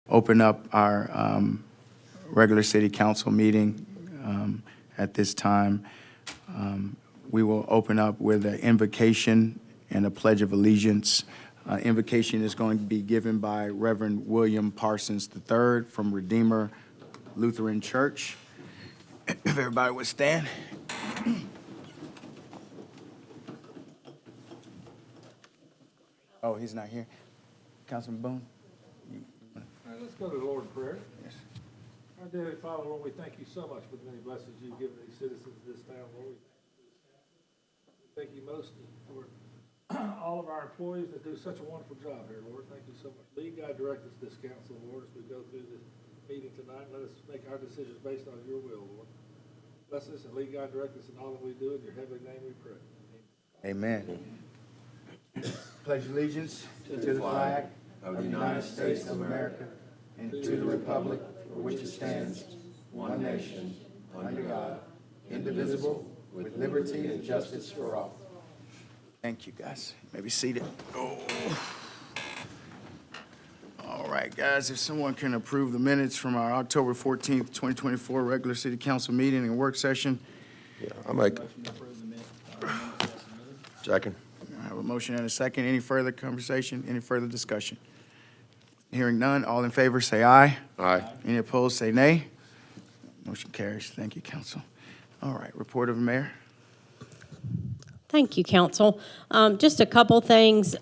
open up our regular city council meeting at this time. We will open up with an invocation and a pledge of allegiance. Invocation is going to be given by Reverend William Parsons III from Redeemer Lutheran Church. If everybody would stand. Oh, he's not here. Councilman Boone? All right, let's go to the Lord in prayer. Yes. Our dear Father, Lord, we thank you so much for the many blessings you've given these citizens of this town, Lord. We thank you most for all of our employees that do such a wonderful job here, Lord. Thank you so much. Lead, guide, direct us this council, Lord, as we go through this meeting tonight. Let us make our decisions based on your will, Lord. Bless us and lead, guide, direct us in all that we do. In your heavenly name we pray. Amen. Pledge allegiance to the flag of the United States of America and to the republic for which it stands, one nation, under God, indivisible, with liberty and justice for all. Thank you, guys. You may be seated. Oh. All right, guys, if someone can approve the minutes from our October 14th, 2024 regular city council meeting and work session. Yeah, I'll make. Second. I have a motion and a second. Any further conversation? Any further discussion? Hearing none, all in favor say aye. Aye. Any opposed say nay. Motion carries. Thank you, council. All right, report of the mayor. Thank you, council. Just a couple things.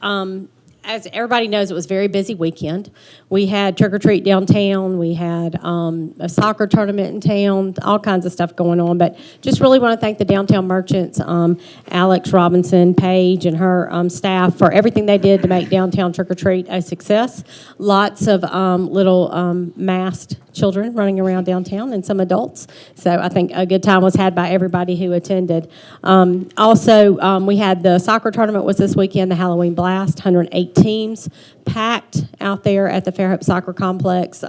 As everybody knows, it was a very busy weekend. We had trick or treat downtown. We had a soccer tournament in town, all kinds of stuff going on. But just really want to thank the downtown merchants, Alex Robinson, Paige, and her staff for everything they did to make downtown trick or treat a success. Lots of little masked children running around downtown and some adults. So I think a good time was had by everybody who attended. Also, we had the soccer tournament was this weekend, the Halloween Blast, 108 teams packed out there at the Fairhope Soccer Complex.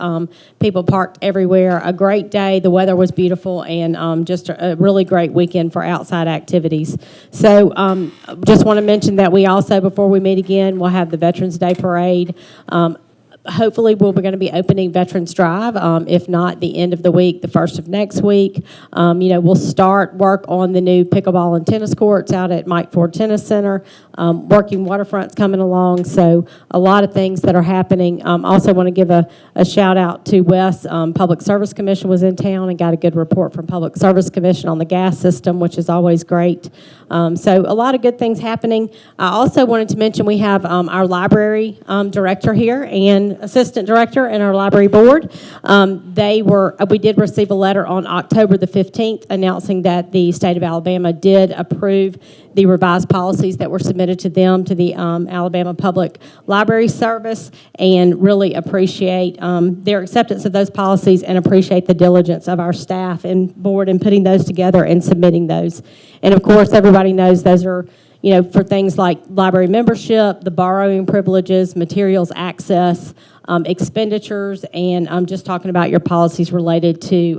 People parked everywhere. A great day. The weather was beautiful and just a really great weekend for outside activities. So just want to mention that we also, before we meet again, we'll have the Veterans Day Parade. Hopefully, we're going to be opening Veterans Drive, if not the end of the week, the first of next week. We'll start work on the new pickleball and tennis courts out at Mike Ford Tennis Center. Working waterfront's coming along, so a lot of things that are happening. Also want to give a shout out to Wes. Public Service Commission was in town and got a good report from Public Service Commission on the gas system, which is always great. So a lot of good things happening. I also wanted to mention we have our library director here and assistant director and our library board. We did receive a letter on October the 15th announcing that the state of Alabama did approve the revised policies that were submitted to them, to the Alabama Public Library Service, and really appreciate their acceptance of those policies and appreciate the diligence of our staff and board in putting those together and submitting those. And of course, everybody knows those are, for things like library membership, the borrowing privileges, materials access, expenditures, and I'm just talking about your policies related to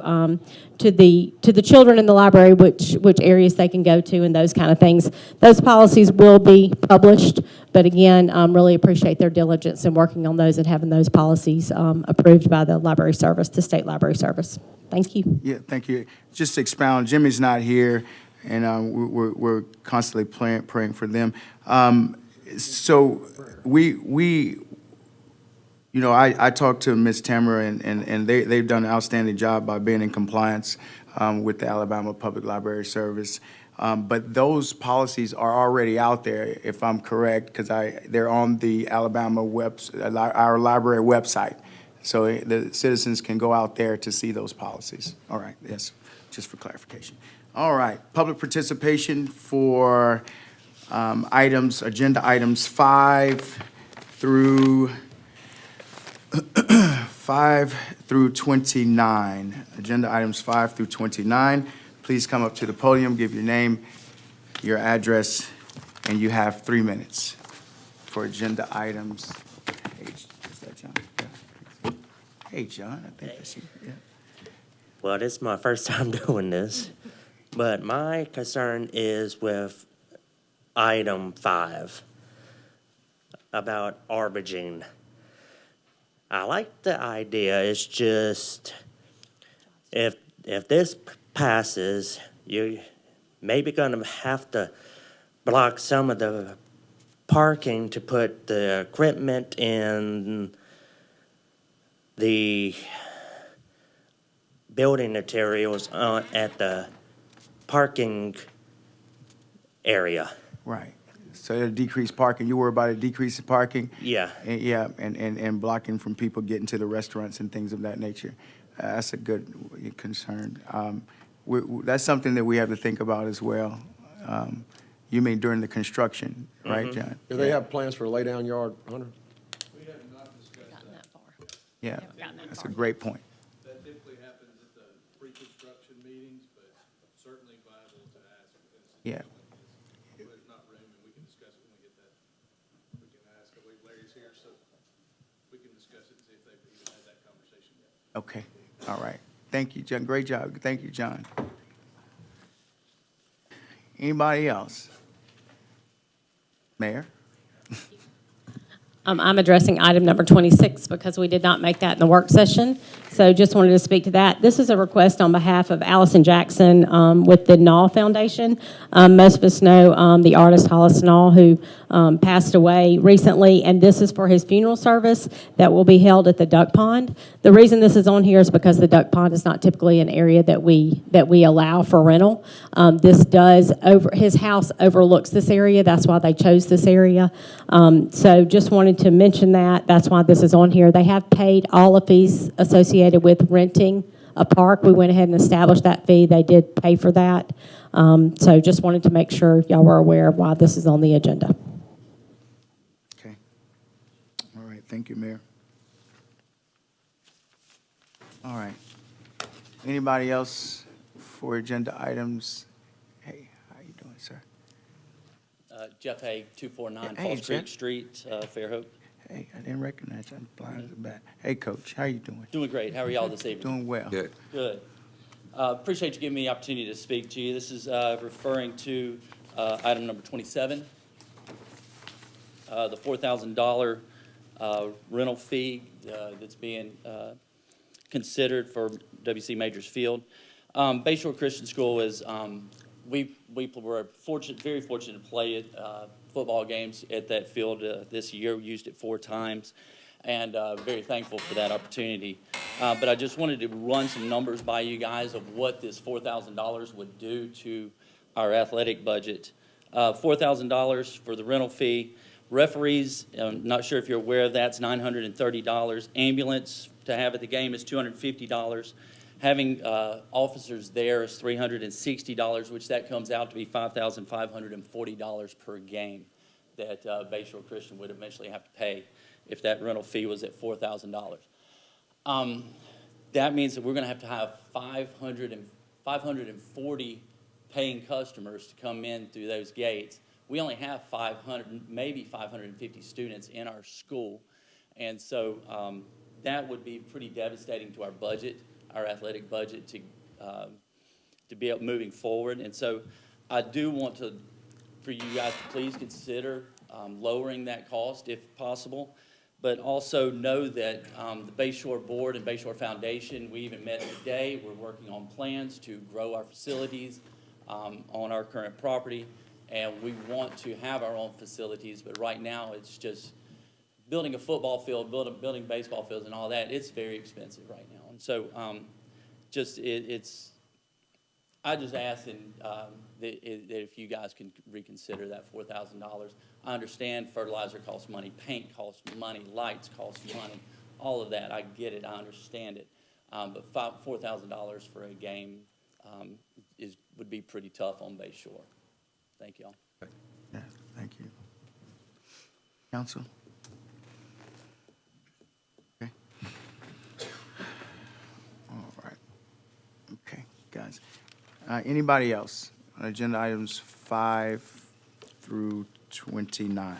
the children in the library, which areas they can go to and those kind of things. Those policies will be published, but again, really appreciate their diligence in working on those and having those policies approved by the library service, the state library service. Thank you. Yeah, thank you. Just to expound, Jimmy's not here, and we're constantly praying for them. So I talked to Ms. Tamara, and they've done an outstanding job by being in compliance with the Alabama Public Library Service. But those policies are already out there, if I'm correct, because they're on the Alabama our library website. So the citizens can go out there to see those policies. All right, yes, just for clarification. All right, public participation for agenda items 5 through 29. Agenda items 5 through 29. Please come up to the podium, give your name, your address, and you have 3 minutes for agenda items. Is that John? Yeah. Hey, John, I think that's you. Yeah. Well, this is my first time doing this, but my concern is with item 5 about arbiging. I like the idea. It's just if this passes, you maybe gonna have to block some of the parking to put the equipment in the building materials at the parking area. Right. So it'll decrease parking. You worry about a decrease in parking? Yeah. Yeah, and blocking from people getting to the restaurants and things of that nature. That's a good concern. That's something that we have to think about as well. You mean during the construction, right, John? Do they have plans for a lay-down yard, Hunter? We have not discussed Gotten that. that far. Yeah, Haven't gotten that that's a far. great point. That typically happens at the pre-construction meetings, but certainly viable to ask. Yeah. There's not room, and we can discuss it when we get that. We can ask, I believe Larry's here, so we can discuss it and see if they've even had that conversation yet. Okay, all right. Thank you, John. Great job. Thank you, John. Anybody else? Mayor? I'm addressing item number 26 because we did not make that in the work session. So just wanted to speak to that. This is a request on behalf of Allison Jackson with the Naw Foundation. Most of us know the artist Hollis Naw, who passed away recently, and this is for his funeral service that will be held at the Duck Pond. The reason this is on here is because the Duck Pond is not typically an area that we allow for rental. This does his house overlooks this area. That's why they chose this area. So just wanted to mention that. That's why this is on here. They have paid all the fees associated with renting a park. We went ahead and established that fee. They did pay for that. So just wanted to make sure y'all were aware of why this is on the agenda. Okay. All right, thank you, Mayor. All right. Anybody else for agenda items? Hey, how you doing, sir? Jeff Hay, 249 Hey, Falls Creek Jeff. Street, Fairhope. Hey, I didn't recognize you. I'm blind as a bat. Hey, Coach, how you doing? Doing great. How are y'all this evening? Doing well. Good. Good. Appreciate you giving me the opportunity to speak to you. This is referring to item number 27, the $4,000 rental fee that's being considered for WC Majors Field. Bayshore Christian School is, we were fortunate, very fortunate to play football games at that field this year. We used it 4 times, and very thankful for that opportunity. But I just wanted to run some numbers by you guys of what this $4,000 would do to our athletic budget. $4,000 for the rental fee. Referees, I'm not sure if you're aware of that, it's $930. Ambulance to have at the game is $250. Having officers there is $360, which that comes out to be $5,540 per game that Bayshore Christian would eventually have to pay if that rental fee was at $4,000. That means that we're going to have 540 paying customers to come in through those gates. We only have 500, maybe 550 students in our school, and so that would be pretty devastating to our budget, our athletic budget, to be up moving forward. And so I do want for you guys to please consider lowering that cost if possible, but also know that the Bayshore Board and Bayshore Foundation, we even met today. We're working on plans to grow our facilities on our current property, and we want to have our own facilities, but right now it's just building a football field, building baseball fields and all that. It's very expensive right now. And so I just ask that if you guys can reconsider that $4,000. I understand fertilizer costs money, paint costs money, lights cost money, all of that. I get it, I understand it. But $4,000 for a game would be pretty tough on Bayshore. Thank y'all. Yeah, thank you. Council? Okay. All right. Okay, guys. Anybody else on agenda items 5 through 29?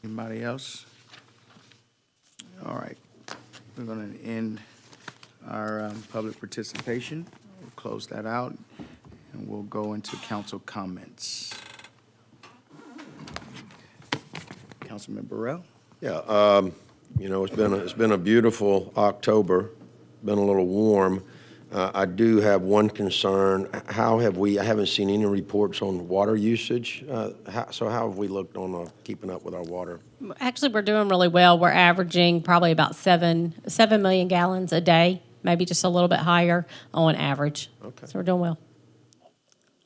Anybody else? All right. We're going to end our public participation. We'll close that out, and we'll go into council comments. Councilman Burrell? Yeah, You know, it's been a beautiful October, been a little warm. I do have one concern. I haven't seen any reports on water usage. So how have we looked on keeping up with our water? Actually, we're doing really well. We're averaging probably about 7 million gallons a day, maybe just a little bit higher on average. Okay. So we're doing well.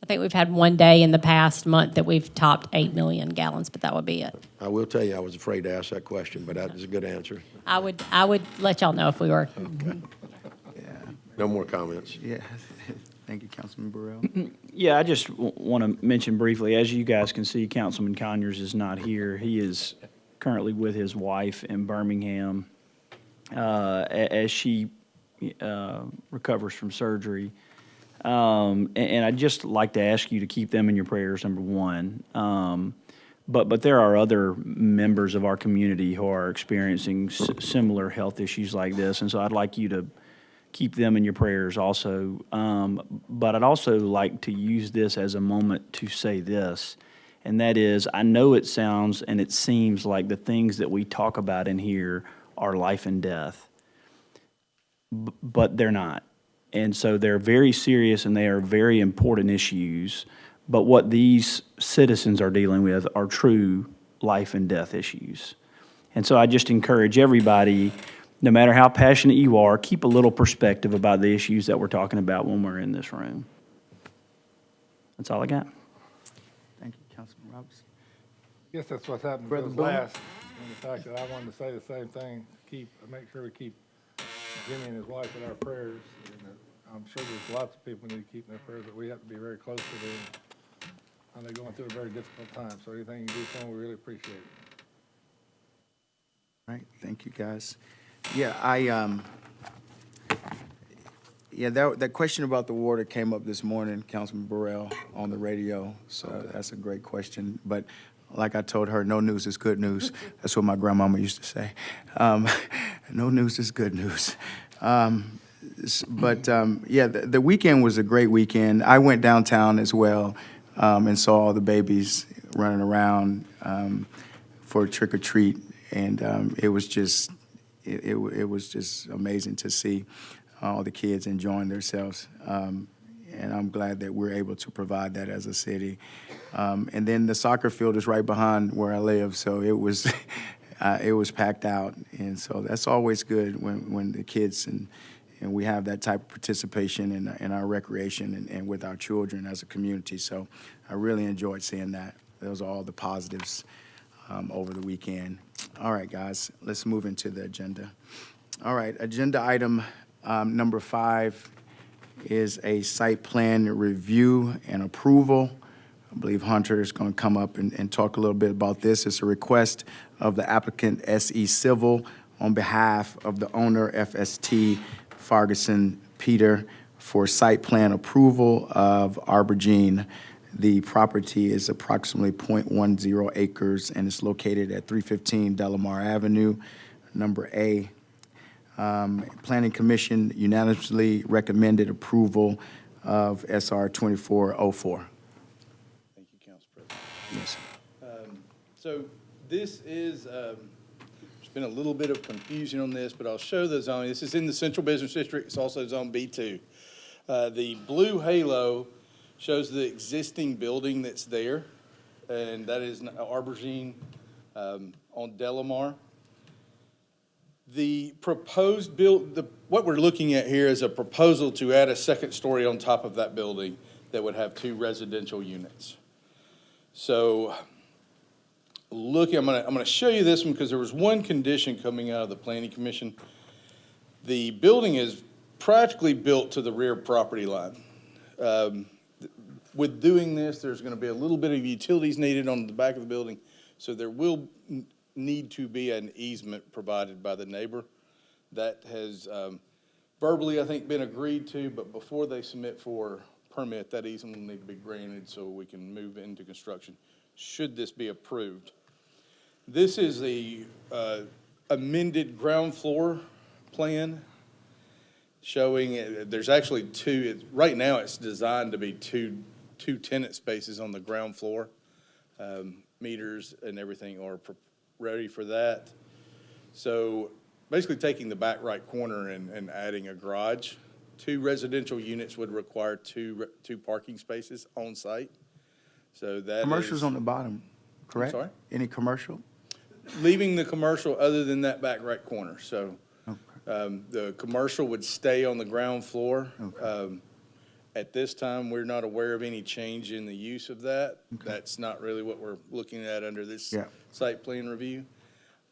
I think we've had one day in the past month that we've topped 8 million gallons, but that would be it. I will tell you, I was afraid to ask that question, but that is a good answer. I would let y'all know if we were. No more comments. Yeah. Thank you, Councilman Burrell. Yeah, I just want to mention briefly, as you guys can see, Councilman Conyers is not here. He is currently with his wife in Birmingham as she recovers from surgery. And I'd just like to ask you to keep them in your prayers, number one. But there are other members of our community who are experiencing similar health issues like this, and so I'd like you to keep them in your prayers also. But I'd also like to use this as a moment to say this, and that is, I know it sounds and it seems like the things that we talk about in here are life and death, but they're not. And so they're very serious and they are very important issues. But what these citizens are dealing with are true life and death issues. And so I just encourage everybody, no matter how passionate you are, keep a little perspective about the issues that we're talking about when we're in this room. That's all I got. Thank you, Councilman Robinson. I guess that's what's happened Brother to us Boone? last, and the fact that I wanted to say the same thing, make sure we keep Jimmy and his wife in our prayers. And I'm sure there's lots of people who need to keep in their prayers, but we have to be very close to them. And they're going through a very difficult time, so anything you do for them, we really appreciate it. All right, thank you, guys. Yeah, that question about the water came up this morning, Councilman Burrell, on the radio, so that's a great question. But like I told her, no news is good news. That's what my grandmama used to say. No news is good news. The weekend was a great weekend. I went downtown as well and saw all the babies running around for trick or treat, and it was just amazing to see all the kids enjoying themselves. And I'm glad that we're able to provide that as a city. And then the soccer field is right behind where I live, so it was it was packed out, and so that's always good when the kids and we have that type of participation in our recreation and with our children as a community. So I really enjoyed seeing that. Those are all the positives over the weekend. All right, guys, let's move into the agenda. All right, agenda item number 5 is a site plan review and approval. I believe Hunter is going to come up and talk a little bit about this. It's a request of the applicant SE Civil on behalf of the owner FST Ferguson Peter for site plan approval of Aubergine. The property is approximately 0.10 acres and it's located at 315 Delamar Avenue, number A. Planning Commission unanimously recommended approval of SR 2404. Thank you, Council President. Yes. So this is, there's been a little bit of confusion on this, but I'll show the zoning. This is in the Central Business District. It's also Zone B2. The blue halo shows the existing building that's there, and that is Aubergine on Delamar. The proposed what we're looking at here is a proposal to add a second story on top of that building that would have 2 residential units. So I'm gonna show you this one because there was one condition coming out of the Planning Commission. The building is practically built to the rear property line. With doing this, there's gonna be a little bit of utilities needed on the back of the building, so there will need to be an easement provided by the neighbor. That has verbally, I think, been agreed to, but before they submit for permit, that easement will need to be granted so we can move into construction, should this be approved. This is the amended ground floor plan showing, there's actually 2, right now it's designed to be two tenant spaces on the ground floor. Meters and everything are ready for that. So basically taking the back right corner and adding a garage. 2 residential units would require two parking spaces on site. So that is. Commercial's on the bottom, correct? sorry? Any commercial? Leaving the commercial other than that back right corner, so, the commercial would stay on the ground floor. At this time, we're not aware of any change in the use of that. That's not really what we're looking at under this Yeah. site plan review.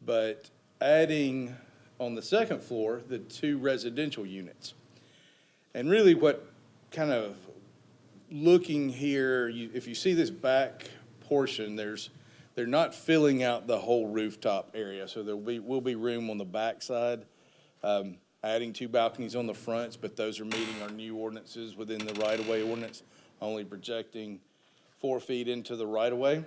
But adding on the second floor, the 2 residential units. And really what kind of looking here, if you see this back portion, they're not filling out the whole rooftop area, so will be room on the backside. Adding 2 balconies on the fronts, but those are meeting our new ordinances within the right-of-way ordinance, only projecting 4 feet into the right-of-way.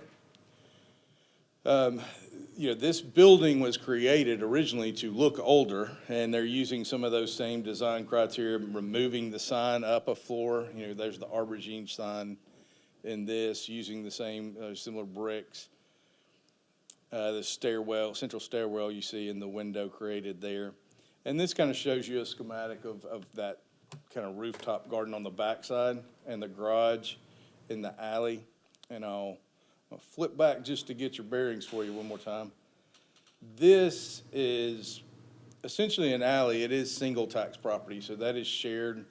This building was created originally to look older, and they're using some of those same design criteria, removing the sign up a floor. There's the aubergine sign in this, using the same, similar bricks. The stairwell, central stairwell you see in the window created there. And this kind of shows you a schematic of that kind of rooftop garden on the backside and the garage in the alley. And I'll flip back just to get your bearings for you one more time. This is essentially an alley. It is single tax property, so that is shared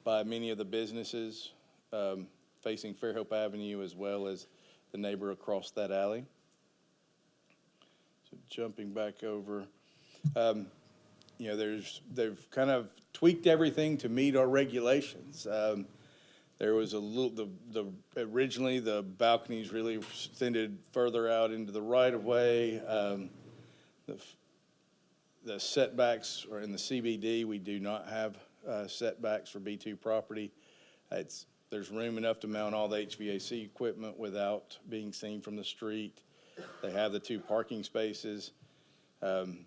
by many of the businesses facing Fairhope Avenue as well as the neighbor across that alley. So jumping back over, they've kind of tweaked everything to meet our regulations. There was originally the balconies really extended further out into the right of way. The setbacks are in the CBD. We do not have setbacks for B2 property. There's room enough to mount all the HVAC equipment without being seen from the street. They have the 2 parking spaces.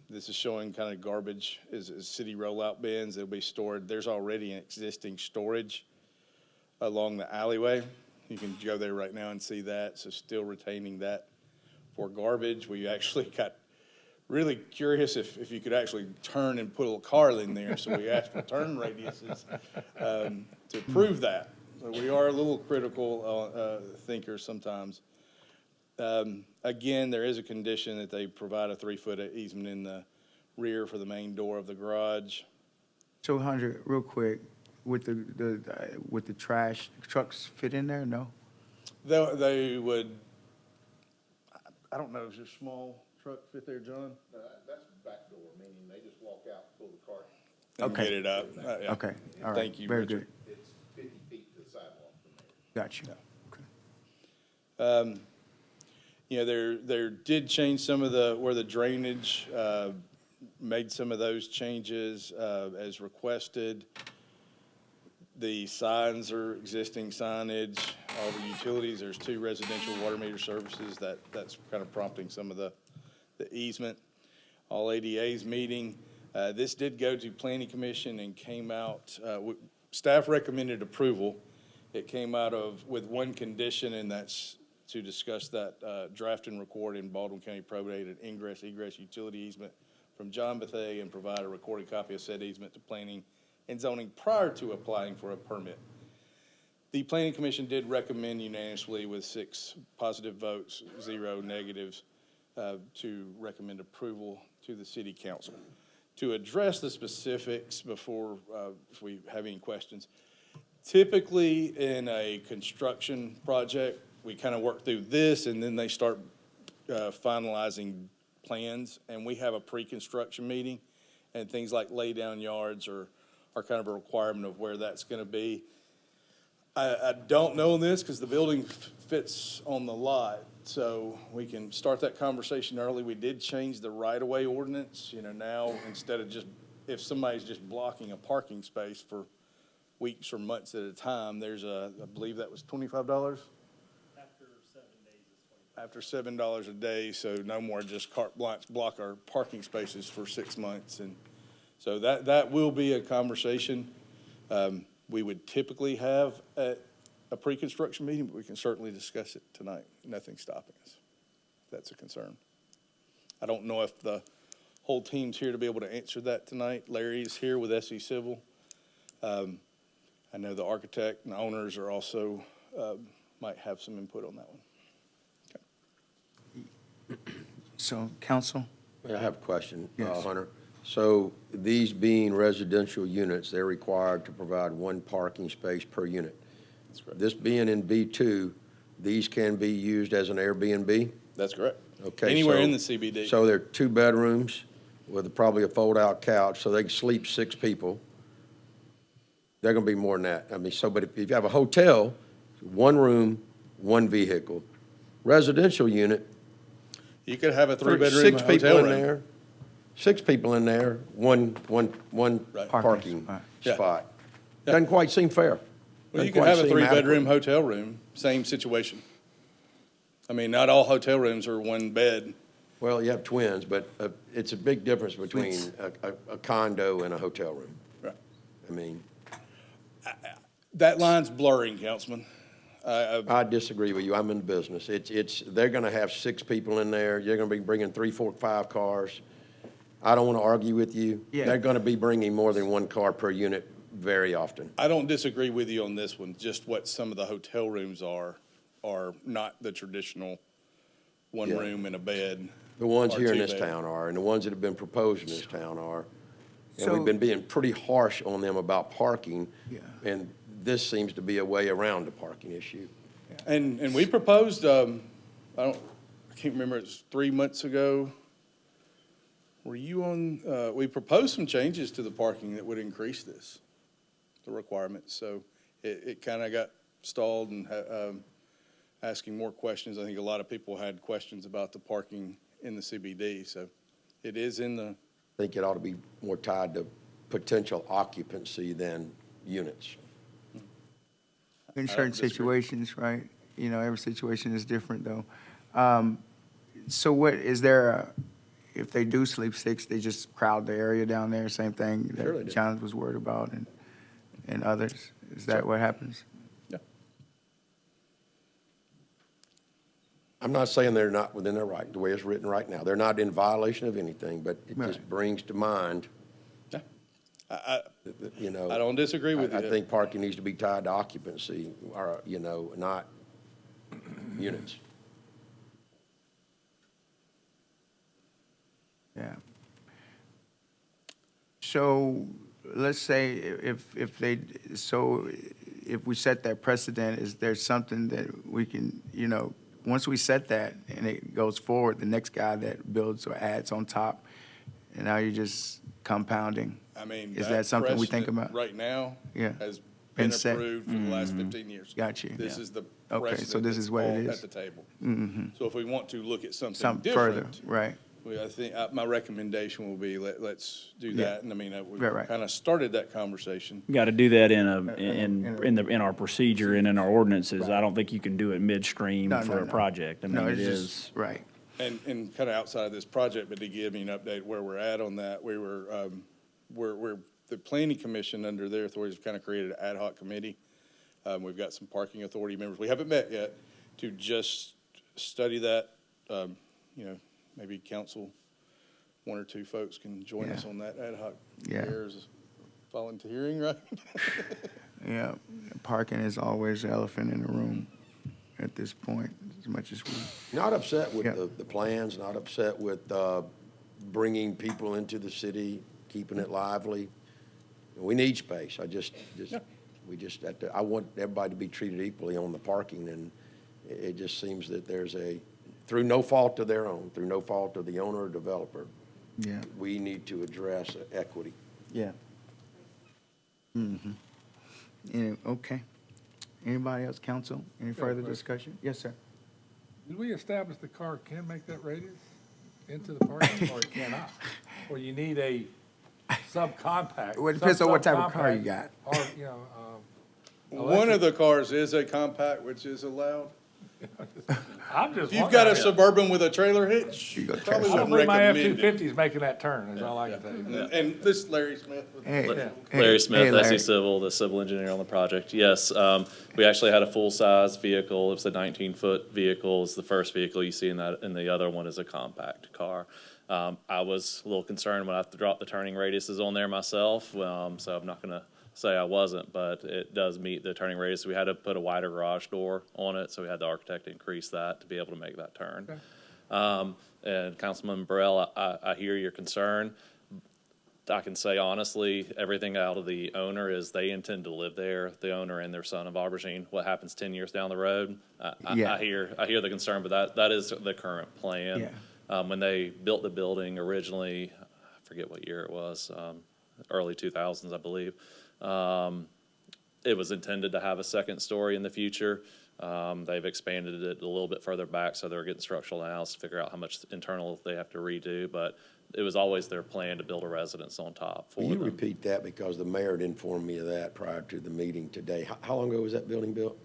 This is showing kind of garbage as city rollout bins. They'll be stored. There's already an existing storage along the alleyway. You can go there right now and see that. So still retaining that for garbage. We actually got really curious if you could actually turn and put a car in there. So we asked for turn radiuses to prove that. So we are a little critical thinkers sometimes. Again, there is a condition that they provide a 3-foot easement in the rear for the main door of the garage. So, Hunter, real quick, with the trash, trucks fit in there? No? They would, I don't know, does your small truck fit there, John? That's back door, meaning they just walk out, pull the cart. And Okay. get it up. Yeah. Okay, all right. Thank you, Very Richard. good. It's 50 feet to the sidewalk from there. Got you. Okay. There did change some of where the drainage, made some of those changes as requested. The signs are existing signage, all the utilities, there's 2 residential water meter services, that's kind of prompting some of the easement. All ADA's meeting. This did go to Planning Commission and came out, staff recommended approval. It came out with one condition, and that's to discuss that draft and record in Baldwin County Probate an egress utility easement from John Bethay and provide a recorded copy of said easement to planning and zoning prior to applying for a permit. The Planning Commission did recommend unanimously with 6 positive votes, 0 negatives, to recommend approval to the City Council. To address the specifics before, if we have any questions, typically in a construction project, we kind of work through this and then they start finalizing plans, and we have a pre-construction meeting, and things like lay down yards are kind of a requirement of where that's going to be. I don't know this because the building fits on the lot, so we can start that conversation early. We did change the right-of-way ordinance. Now instead of if somebody's just blocking a parking space for weeks or months at a time, there's I believe that was $25? After $7 a day, so no more just carte blanche block our parking spaces for 6 months. And so that will be a conversation we would typically have at a pre-construction meeting, but we can certainly discuss it tonight. Nothing's stopping us. That's a concern. I don't know if the whole team's here to be able to answer that tonight. Larry is here with SE Civil. I know the architect and owners are also, might have some input on that one. So, council? I have a question, Yes. Hunter. So these being residential units, they're required to provide one parking space per unit. That's correct. This being in B2, these can be used as an Airbnb? That's correct. Okay. Anywhere so- in the CBD. So they're 2 bedrooms with probably a fold-out couch, so they can sleep 6 people. They're gonna be more than that. I mean, so, but if you have a hotel, 1 room, 1 vehicle. Residential unit, You could have a 3-bedroom 6 people hotel in room. there, 6 people in there, one Right. parking spot. Yeah. spot. Doesn't quite seem fair. Well, you Doesn't could quite have a seem 3-bedroom adequate. hotel room, same situation. I mean, not all hotel rooms are 1 bed. Well, you have twins, but it's a big difference between a condo and a hotel room. Right. I mean, That line's blurring, Councilman. I disagree with you. I'm in the business. They're gonna have 6 people in there. You're gonna be bringing 3, 4, 5 cars. I don't wanna argue with you. Yeah. They're gonna be bringing more than 1 car per unit very often. I don't disagree with you on this one, just what some of the hotel rooms are not the traditional 1 Yeah. room and a bed. The ones or here in 2 this bed. town are, and the ones that have been proposed in this town are. And So- we've been being pretty harsh on them about parking. Yeah. And this seems to be a way around the parking issue. And we proposed, I can't remember, it's 3 months ago. Were you on, we proposed some changes to the parking that would increase this, the requirements. So it kind of got stalled and asking more questions. I think a lot of people had questions about the parking in the CBD. So it is in the, I think it ought to be more tied to potential occupancy than units. In don't certain disagree. situations, right? You know, every situation is different, though. So what, is there if they do sleep 6, they just crowd the area down there, same thing Sure they that do. John was worried about and others? Is that what happens? yeah. I'm not saying they're not within their right, the way it's written right now. They're not in violation of anything, but it just Right. brings to mind, Yeah. you know. I don't disagree with you. I think parking needs to be tied to occupancy or, you know, not units. Yeah. So let's say if we set that precedent, is there something that we can, you know, once we set that and it goes forward, the next guy that builds or adds on top, and now you're just compounding? I mean, Is that something we think precedent about? right now Yeah. has Been been set. approved for the last 15 years. Got you. This Yeah. is the Okay, so precedent this that's is what it all is. at the table. So if we want to look at something Some further, different, right? I think my recommendation will be let's do Yeah. that. And I mean, we Right. kind of started that conversation. Got to do that in our procedure and in our ordinances. I don't think you can do it midstream No, for no, a no. project. I No, mean, it it's is. just, right. And kind of outside of this project, but to give you an update where we're at on that, we're the planning commission under their authority has kind of created an ad hoc committee. We've got some parking authority members. We haven't met yet to just study that. You know, maybe council, 1 or 2 folks can join us Yeah. on that ad hoc. Yeah. There's volunteering, right? Yeah, parking is always the elephant in the room at this point, as much as we, Not upset with Yeah. the plans, not upset with bringing people into the city, keeping it lively. We need space. We just have to, I want everybody to be treated equally on the parking, and it just seems that there's through no fault of their own, through no fault of the owner or developer, yeah. we need to address equity. Yeah. Okay. Anybody else, council? Any further discussion? Yes, sir. Did we establish the car can make that radius into the parking, or it cannot? Or you need a subcompact? Well, it depends on what type of car you subcompact, got. Or, you know, One of the cars is a compact, which is allowed. I'm just If you've got a wondering. Suburban with a trailer hitch, go probably I don't wouldn't think my recommend it. F-250 is making that turn, is all I can tell you. And this Larry Smith. Hey, Yeah. hey, Larry hey, Smith, Larry. SE Civil, the civil engineer on the project. Yes, we actually had a full-size vehicle. It was a 19-foot vehicle. It's the first vehicle you see in that, and the other one is a compact car. I was a little concerned when I dropped the turning radiuses on there myself, so I'm not gonna say I wasn't, but it does meet the turning radius. We had to put a wider garage door on it, so we had the architect increase that to be able to make that turn. And Councilman Burrell, I hear your concern. I can say honestly, everything out of the owner is they intend to live there, the owner and their son of Aubergine. What happens 10 years down the road? Yeah. I hear the concern, but that is the current plan. When they built the building originally, I forget what year it was, early 2000s, I believe. It was intended to have a second story in the future. They've expanded it a little bit further back, so they're getting structural analysis to figure out how much internal they have to redo, but it was always their plan to build a residence on top for Will you them. repeat that, because the mayor had informed me of that prior to the meeting today? How long ago was that building built?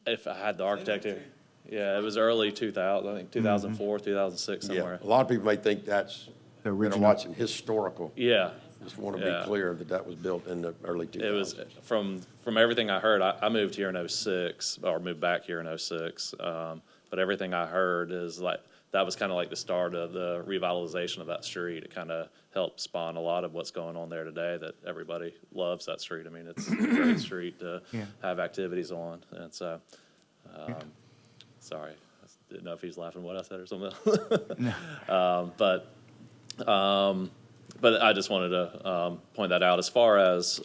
If I had the architect here, yeah, it was early 2000, I think 2004, 2006, somewhere. A lot of people may think that's, The they're original. watching historical. Yeah, Just want to Yeah. be clear that that was built in the early 2000s. it was, from everything I heard, I moved here in '06, or moved back here in '06. But everything I heard is like, that was kind of like the start of the revitalization of that street. It kind of helped spawn a lot of what's going on there today, that everybody loves that street. I mean, it's a great street to Yeah. have activities on, and so, sorry, I didn't know if he's laughing what I said or something else. But I just wanted to point that out. As far as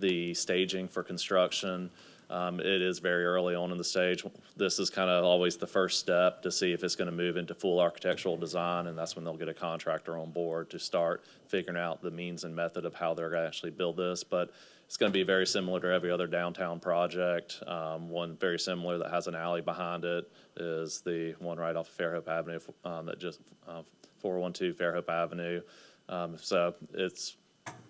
the staging for construction, it is very early on in the stage. This is kind of always the first step to see if it's going to move into full architectural design, and that's when they'll get a contractor on board to start figuring out the means and method of how they're going to actually build this. But it's going to be very similar to every other downtown project. One very similar that has an alley behind it is the one right off of Fairhope Avenue, that just 412 Fairhope Avenue. So it's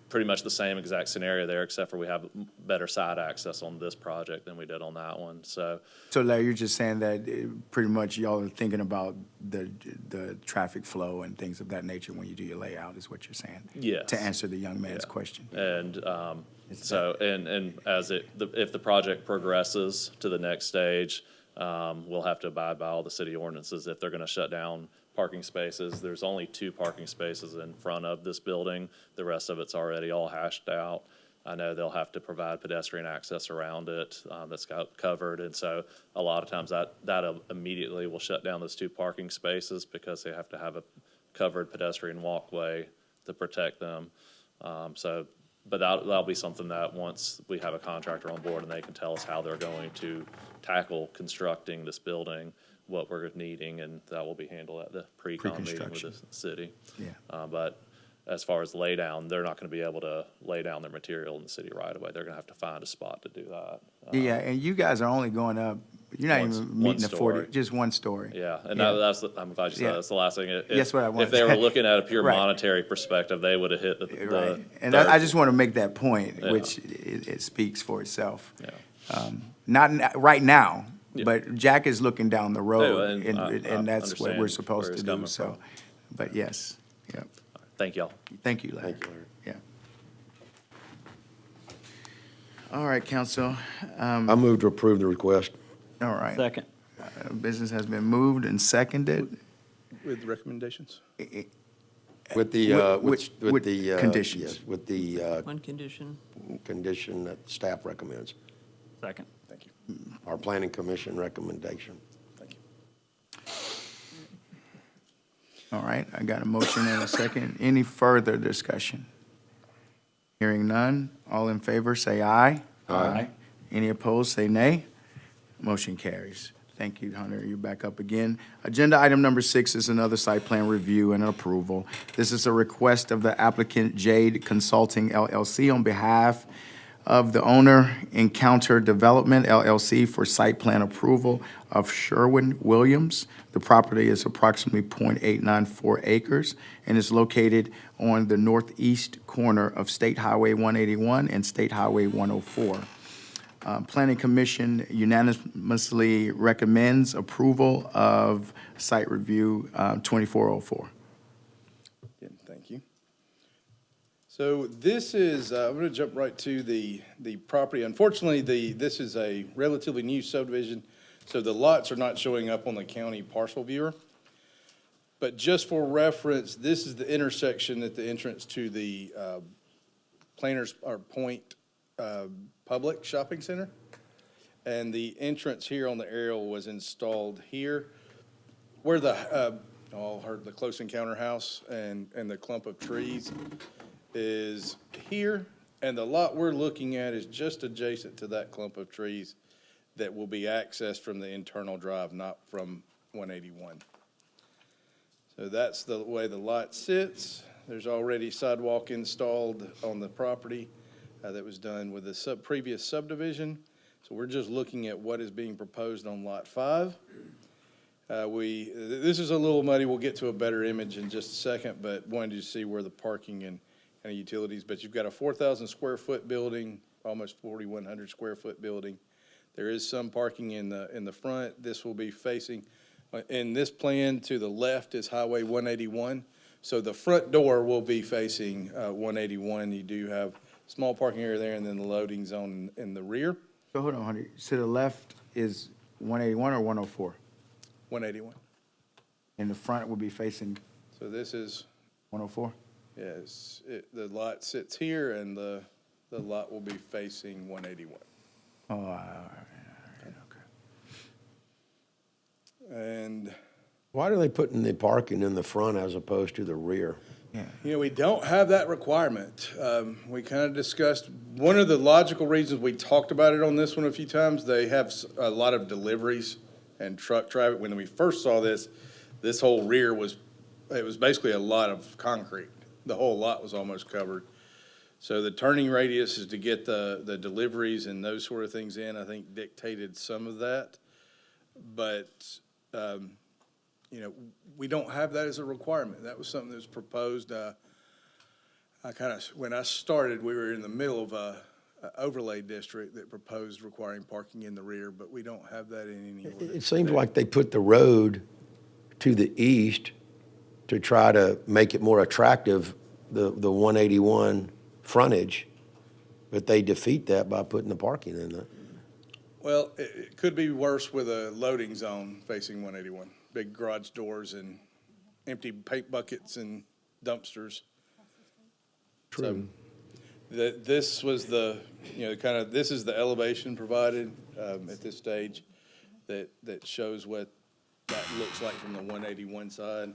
pretty much the same exact scenario there, except for we have better side access on this project than we did on that one. So So Larry, you're just saying that pretty much y'all are thinking about the traffic flow and things of that nature when you do your layout, is what you're saying? Yes. To answer the young man's Yeah. question. And so, and as if the project progresses to the next stage, we'll have to abide by all the city ordinances. If they're going to shut down parking spaces, there's only 2 parking spaces in front of this building. The rest of it's already all hashed out. I know they'll have to provide pedestrian access around it, that's got covered. And so a lot of times that immediately will shut down those 2 parking spaces, because they have to have a covered pedestrian walkway to protect them. But that'll be something that once we have a contractor on board and they can tell us how they're going to tackle constructing this building, what we're needing, and that will be handled at the pre-con meeting with the city. Yeah. But as far as lay down, they're not going to be able to lay down their material in the city right away. They're going to have to find a spot to do that. Yeah, and you guys are only going up, you're not One- even one meeting the 40, story. just one story. Yeah, and Yeah. I'm glad you said Yeah. that. That's the last thing. That's what I wanted If they to were say. looking at a pure Right. monetary perspective, they would have hit the Right. And third. I just want to make that point, Yeah. which it speaks for itself. Yeah. Not right now, Yeah. but Jack is looking down the road, and I and that's what we're understand supposed where to he's do, coming so. from. But yes, yeah. Thank y'all. Thank you, Larry. Thank you, Larry. Yeah. All right, council, I move to approve the request. all right. Second. Business has been moved and seconded. With recommendations? With the, With the. conditions. Yes, with the One condition. condition that staff recommends, Second. Thank you. our planning commission recommendation. Thank you. All right, I got a motion and a second. Any further discussion? Hearing none, all in favor, say aye. Aye. Any opposed, say nay. Motion carries. Thank you, Hunter. You're back up again. Agenda item number 6 is another site plan review and approval. This is a request of the applicant Jade Consulting LLC on behalf of the owner Encounter Development LLC for site plan approval of Sherwin-Williams. The property is approximately .894 acres and is located on the northeast corner of State Highway 181 and State Highway 104. Planning Commission unanimously recommends approval of site review 2404. Yeah, thank you. So this is, I'm going to jump right to the property. Unfortunately, this is a relatively new subdivision, so the lots are not showing up on the county parcel viewer. But just for reference, this is the intersection at the entrance to the Planters or Point Public Shopping Center. And the entrance here on the aerial was installed here, where the, all heard the Close Encounter House and the clump of trees is here. And the lot we're looking at is just adjacent to that clump of trees that will be accessed from the internal drive, not from 181. So that's the way the lot sits. There's already sidewalk installed on the property that was done with the previous subdivision. So we're just looking at what is being proposed on Lot 5. This is a little muddy. We'll get to a better image in just a second, but wanted to see where the parking and utilities. But you've got a 4,000 square foot building, almost 4,100 square foot building. There is some parking in the front. This will be facing, in this plan to the left is Highway 181. So the front door will be facing 181. You do have small parking area there and then the loading zone in the rear. So hold on, honey. To the left is 181 or 104? 181. And the front would be facing So this is, 104? yes, the lot sits here and the lot will be facing 181. Oh, all right, okay. And, Why are they putting the parking in the front as opposed to the rear? you know, we don't have that requirement. We kind of discussed, one of the logical reasons we talked about it on this one a few times, they have a lot of deliveries and truck traffic. When we first saw this whole rear was basically a lot of concrete. The whole lot was almost covered. So the turning radius is to get the deliveries and those sort of things in, I think dictated some of that. But, you know, we don't have that as a requirement. That was something that was proposed. When I started, we were in the middle of a overlay district that proposed requiring parking in the rear, but we don't have that in any ordinance. It seems like they put the road to the east to try to make it more attractive, the 181 frontage, but they defeat that by putting the parking in there. Well, it could be worse with a loading zone facing 181. Big garage doors and empty paint buckets and dumpsters. True. So this was the, you know, this is the elevation provided at this stage that shows what that looks like from the 181 side.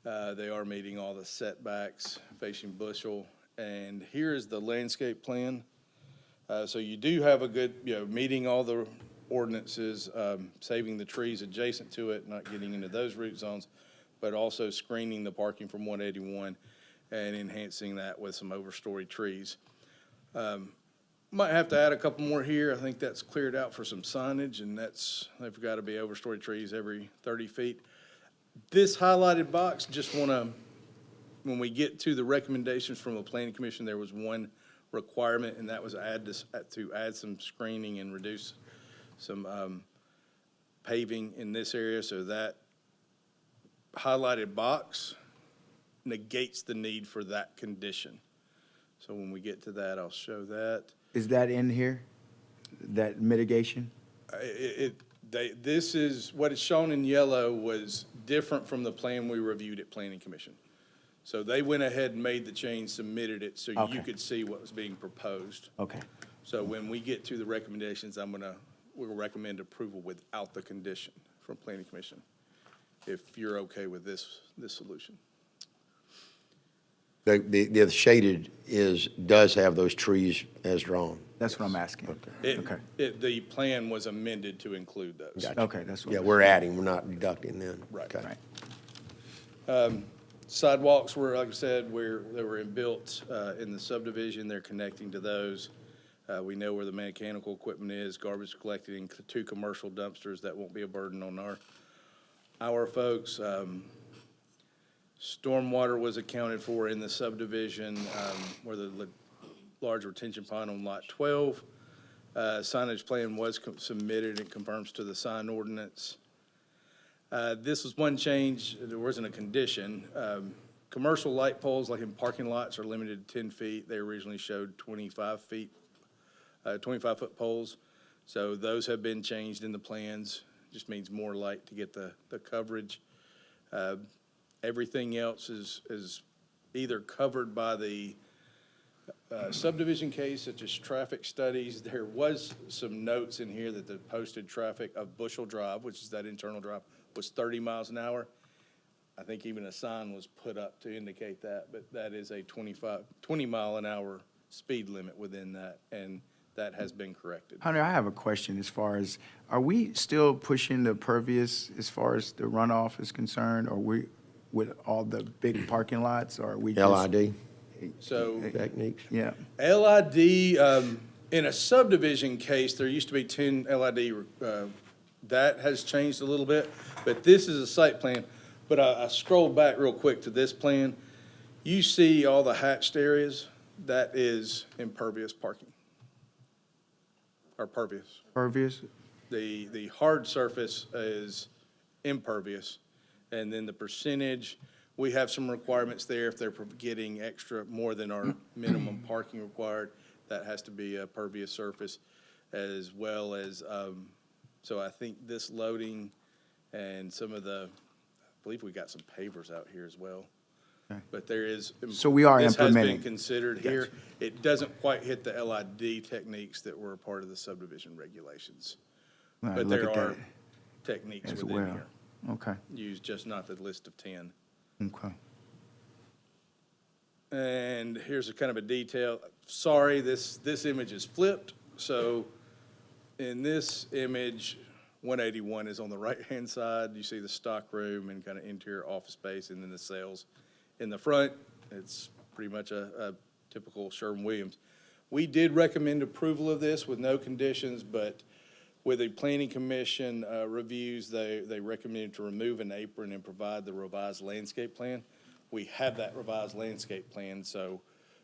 They are meeting all the setbacks facing Bushel. And here is the landscape plan. So you do have a good, you know, meeting all the ordinances, saving the trees adjacent to it, not getting into those root zones, but also screening the parking from 181 and enhancing that with some overstory trees. Might have to add a couple more here. I think that's cleared out for some signage, and they've got to be overstory trees every 30 feet. This highlighted box, just want to, when we get to the recommendations from the Planning Commission, there was one requirement, and that was to add some screening and reduce some paving in this area. So that highlighted box negates the need for that condition. So when we get to that, I'll show that. Is that in here, that mitigation? This is, what is shown in yellow was different from the plan we reviewed at Planning Commission. So they went ahead and made the change, submitted it, so you Okay. could see what was being proposed. Okay. So when we get to the recommendations, we'll recommend approval without the condition from Planning Commission, if you're okay with this solution. The shaded does have those trees as drawn. That's what I'm asking. Okay. The plan was amended to include those. Gotcha. Okay, that's what. Yeah, we're adding, we're not deducting then. Right. Okay. Right. Sidewalks were, like I said, they were built in the subdivision. They're connecting to those. We know where the mechanical equipment is, garbage collected in 2 commercial dumpsters. That won't be a burden on our folks. Stormwater was accounted for in the subdivision where the large retention pond on Lot 12. Signage plan was submitted and confirms to the sign ordinance. This was one change, there wasn't a condition. Commercial light poles, like in parking lots, are limited to 10 feet. They originally showed 25 feet, 25-foot poles. So those have been changed in the plans. Just means more light to get the coverage. Everything else is either covered by the subdivision case, such as traffic studies. There was some notes in here that the posted traffic of Bushel Drive, which is that internal drive, was 30 miles an hour. I think even a sign was put up to indicate that, but that is a 20 mile an hour speed limit within that, and that has been corrected. Hunter, I have a question as far as, are we still pushing the pervious as far as the runoff is concerned? Or we, with all the big parking lots, or are we just? LID So techniques? Yeah, LID, in a subdivision case, there used to be 10 LID, that has changed a little bit, but this is a site plan. But I scrolled back real quick to this plan. You see all the hatched areas, that is impervious parking. Or pervious. pervious, The hard surface is impervious. And then the percentage, we have some requirements there. If they're getting extra, more than our minimum parking required, that has to be a pervious surface, as well as, so I think this loading and some of the, I believe we got some pavers out here as well. Okay. But there is. So we are This has implementing. been considered here. It doesn't quite hit the LID techniques that were a part of the subdivision regulations. All right, But look there at are that techniques as within well. here, Okay, used just not the list of 10. okay. And here's a kind of a detail. Sorry, this image is flipped. So in this image, 181 is on the right-hand side. You see the stock room and kind of interior office space, and then the sales in the front. It's pretty much a typical Sherwin-Williams. We did recommend approval of this with no conditions, but with the planning commission reviews, they recommended to remove an apron and provide the revised landscape plan. We have that revised landscape plan, so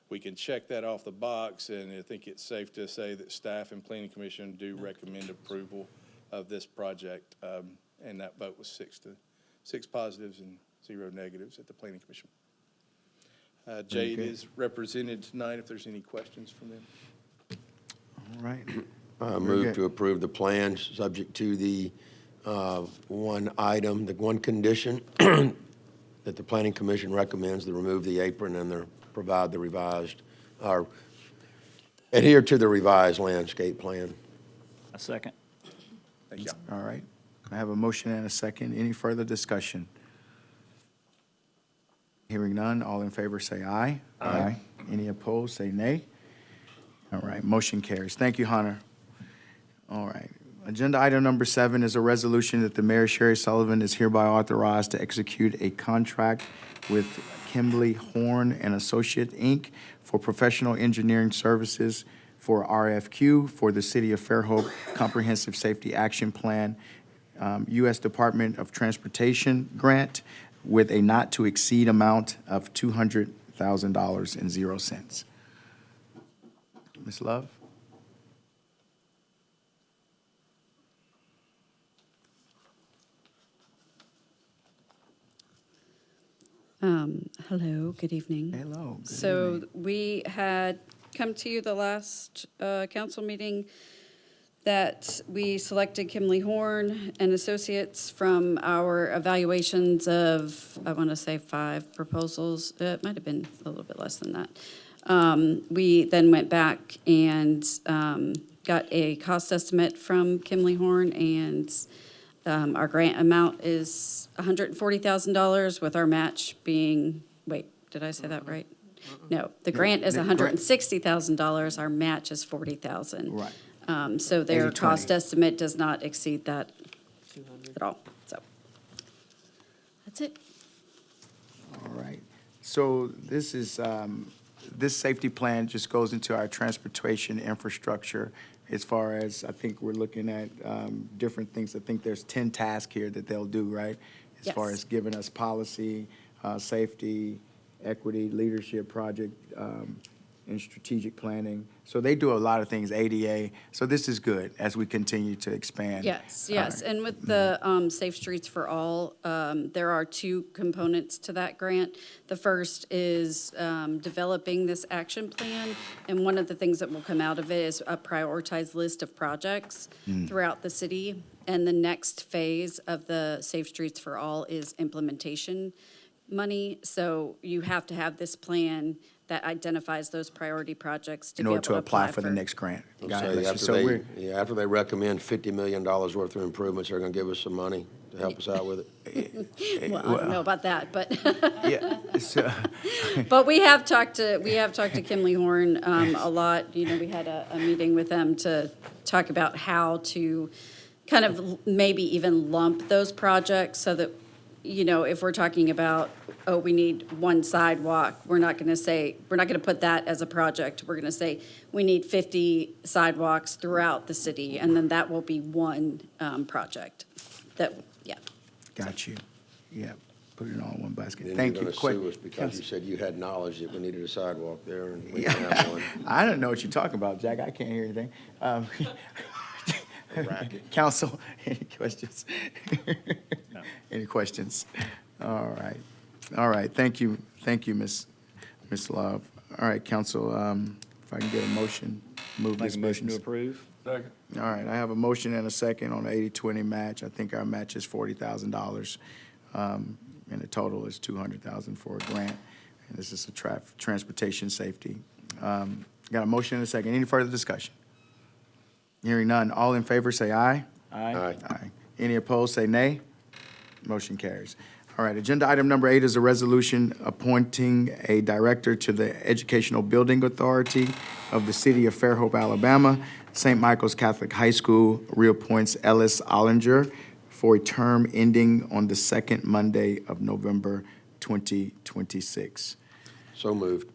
we can check that off the box, and I think it's safe to say that staff and planning commission do recommend approval of this project, and that vote was 6 positives and 0 negatives at the planning commission. Jade good. is represented tonight if there's any questions from them. All right. I Very move good. to approve the plan, subject to the one item, the one condition that the planning commission recommends, to remove the apron and provide the revised, or adhere to the revised landscape plan. A second. Thank you. All right. I have a motion and a second. Any further discussion? Hearing none, all in favor say aye. Aye. Any opposed, say nay. All right, motion carries. Thank you, Hunter. All right. Agenda item number 7 is a resolution that the Mayor Sherry Sullivan is hereby authorized to execute a contract with Kimberly Horn and Associate, Inc. for professional engineering services for RFQ for the City of Fairhope Comprehensive Safety Action Plan, U.S. Department of Transportation grant with a not-to-exceed amount of $200,000.00. Ms. Love? Hello, good evening. Hello. Good So evening. we had come to you the last council meeting that we selected Kimley Horn and Associates from our evaluations of, I want to say 5 proposals. It might have been a little bit less than that. We then went back and got a cost estimate from Kimley Horn, and our grant amount is $140,000 with our match being, wait, did I say that right? No, the grant is the grant- $160,000, our match is $40,000. Right. So their 80/20. cost estimate does not exceed that at all, so. That's it. All right. So this is, this safety plan just goes into our transportation infrastructure as far as, I think we're looking at different things. I think there's 10 tasks here that they'll do, right? As far Yes. as giving us policy, safety, equity, leadership project, and strategic planning. So they do a lot of things, ADA. So this is good as we continue to expand. Yes, yes, and with the Safe Streets for All, there are two components to that grant. The first is developing this action plan, and one of the things that will come out of it is a prioritized list of projects throughout the city. And the next phase of the Safe Streets for All is implementation money. So you have to have this plan that identifies those priority projects to In be order able to apply for the next grant. God Say bless you. after So we're, after they recommend $50 million worth of improvements, they're gonna give us some money to help us out with it. Well, I don't know about that, but. yeah, so, But we have talked to Kimley Horn a lot. You know, we had a meeting with them to talk about how to kind of maybe even lump those projects so that, you know, if we're talking about, oh, we need one sidewalk, we're not going to put that as a project. We're going to say, we need 50 sidewalks throughout the city, and then that will be one project. Yeah. got you. Yeah, put it all in one basket. Then Thank you're you. gonna sue us because you said you had knowledge that we needed a sidewalk there and we didn't have one. I don't know what you're talking about, Jack. I can't hear anything. Council, any questions? Any questions? All right. Thank you, Miss Love. All right, Council, if I can get a motion, move Make this a motion to business. approve. Second. All right, I have a motion and a second on the 80-20 match. I think our match is $40,000, and the total is $200,000 for a grant. And this is a transportation safety. Got a motion and a second. Any further discussion? Hearing none. All in favor, say aye. Aye. Aye. Any opposed, say nay. Motion carries. All right, agenda item number 8 is a resolution appointing a director to the Educational Building Authority of the City of Fairhope, Alabama. St. Michael's Catholic High School reappoints Ellis Ollinger for a term ending on the second Monday of November 2026. So moved.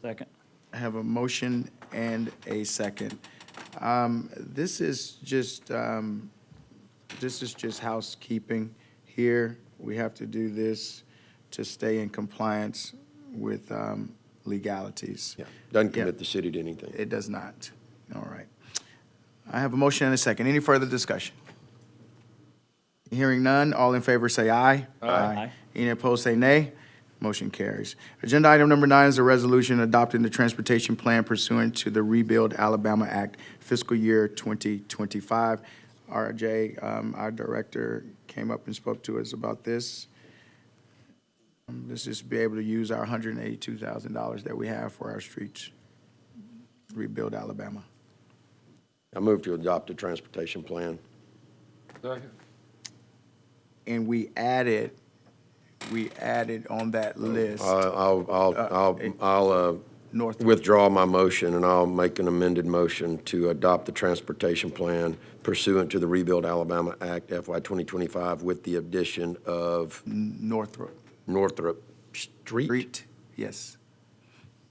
Second. I have a motion and a second. This is just housekeeping here. We have to do this to stay in compliance with legalities. Yeah, doesn't commit the city to anything. It does not. All right. I have a motion and a second. Any further discussion? Hearing none, all in favor say aye. Aye. Any opposed say nay. Motion carries. Agenda item number 9 is a resolution adopting the transportation plan pursuant to the Rebuild Alabama Act fiscal year 2025. RJ, our director, came up and spoke to us about this. Let's just be able to use our $182,000 that we have for our streets. Rebuild Alabama. I move to adopt the transportation plan. Second. And we added on that list, I'll North. withdraw my motion and I'll make an amended motion to adopt the transportation plan pursuant to the Rebuild Alabama Act FY 2025 with the addition of Northrop Northrop Street. Street. Yes.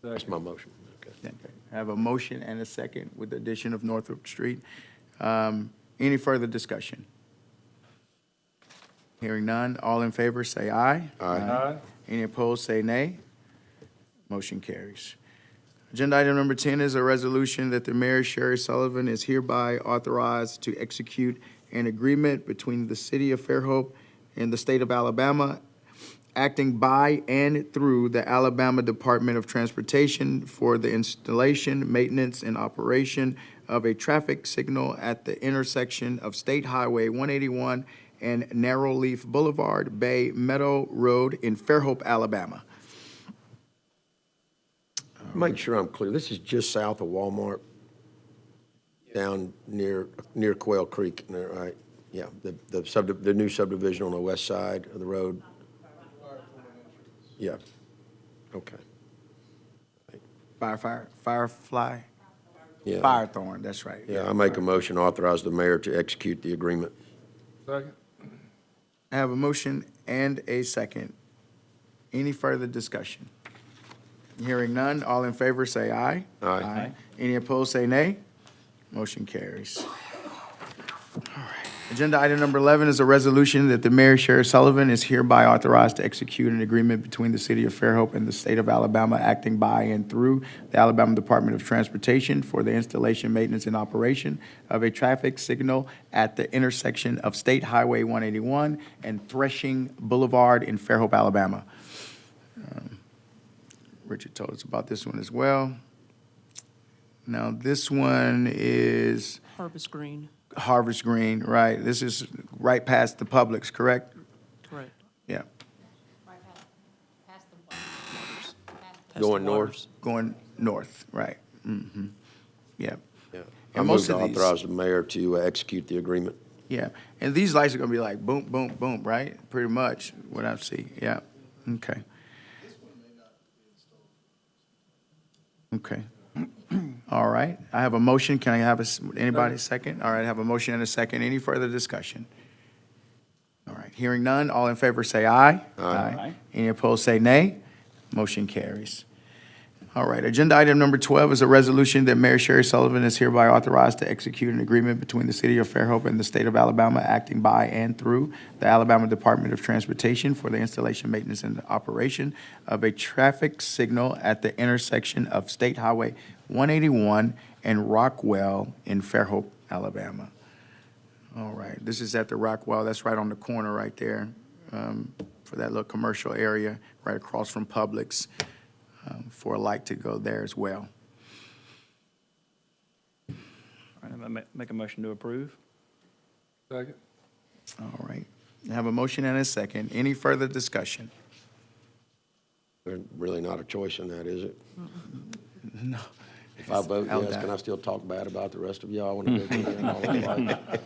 That's my motion. Okay. Okay. I have a motion and a second with the addition of Northrop Street. Any further discussion? Hearing none, all in favor say aye. Aye. Any opposed, say nay. Motion carries. Agenda item number 10 is a resolution that the Mayor, Sherry Sullivan, is hereby authorized to execute an agreement between the City of Fairhope and the State of Alabama, acting by and through the Alabama Department of Transportation for the installation, maintenance, and operation of a traffic signal at the intersection of State Highway 181 and Narrowleaf Boulevard, Bay Meadow Road in Fairhope, Alabama. Make sure I'm clear. This is just south of Walmart, down near Quail Creek, right? Yeah, the new subdivision on the west side of the road. Yeah. Okay. Firefly? Yeah. Firethorn, that's right. Yeah, I make a motion to authorize the mayor to execute the agreement. Second. I have a motion and a second. Any further discussion? Hearing none, all in favor say aye. Aye. Any opposed say nay. Motion carries. All right. Agenda item number 11 is a resolution that the Mayor, Sherri Sullivan, is hereby authorized to execute an agreement between the City of Fairhope and the State of Alabama, acting by and through the Alabama Department of Transportation for the installation, maintenance, and operation of a traffic signal at the intersection of State Highway 181 and Threshing Boulevard in Fairhope, Alabama. Richard told us about this one as well. Now, this one is Harvest Green, Harvest Green, right? This is right past the Publix, correct? correct. Yeah, Past Going the north? waters. going north, right? Yeah, Yeah. I And move most to of these- authorize the mayor to execute the agreement. yeah. And these lights are gonna be like boom, boom, boom, right? Pretty much what I see, yeah, okay. Okay. All right, I have a motion. Can I have anybody second? All right, I have a motion and a second. Any further discussion? All right, hearing none, all in favor say aye. Aye. Any opposed say nay. Motion carries. All right, agenda item number 12 is a resolution that Mayor Sherri Sullivan is hereby authorized to execute an agreement between the City of Fairhope and the State of Alabama, acting by and through the Alabama Department of Transportation for the installation, maintenance, and operation of a traffic signal at the intersection of State Highway 181 and Rockwell in Fairhope, Alabama. All right, this is at the Rockwell, that's right on the corner right there, for that little commercial area, right across from Publix, for a light to go there as well. All right, I'm gonna make a motion to approve. Second. All right, I have a motion and a second. Any further discussion? There's really not a choice in that, is it? No. If I vote I'll yes, die. can I still talk bad about the rest of y'all when I go through there and all that?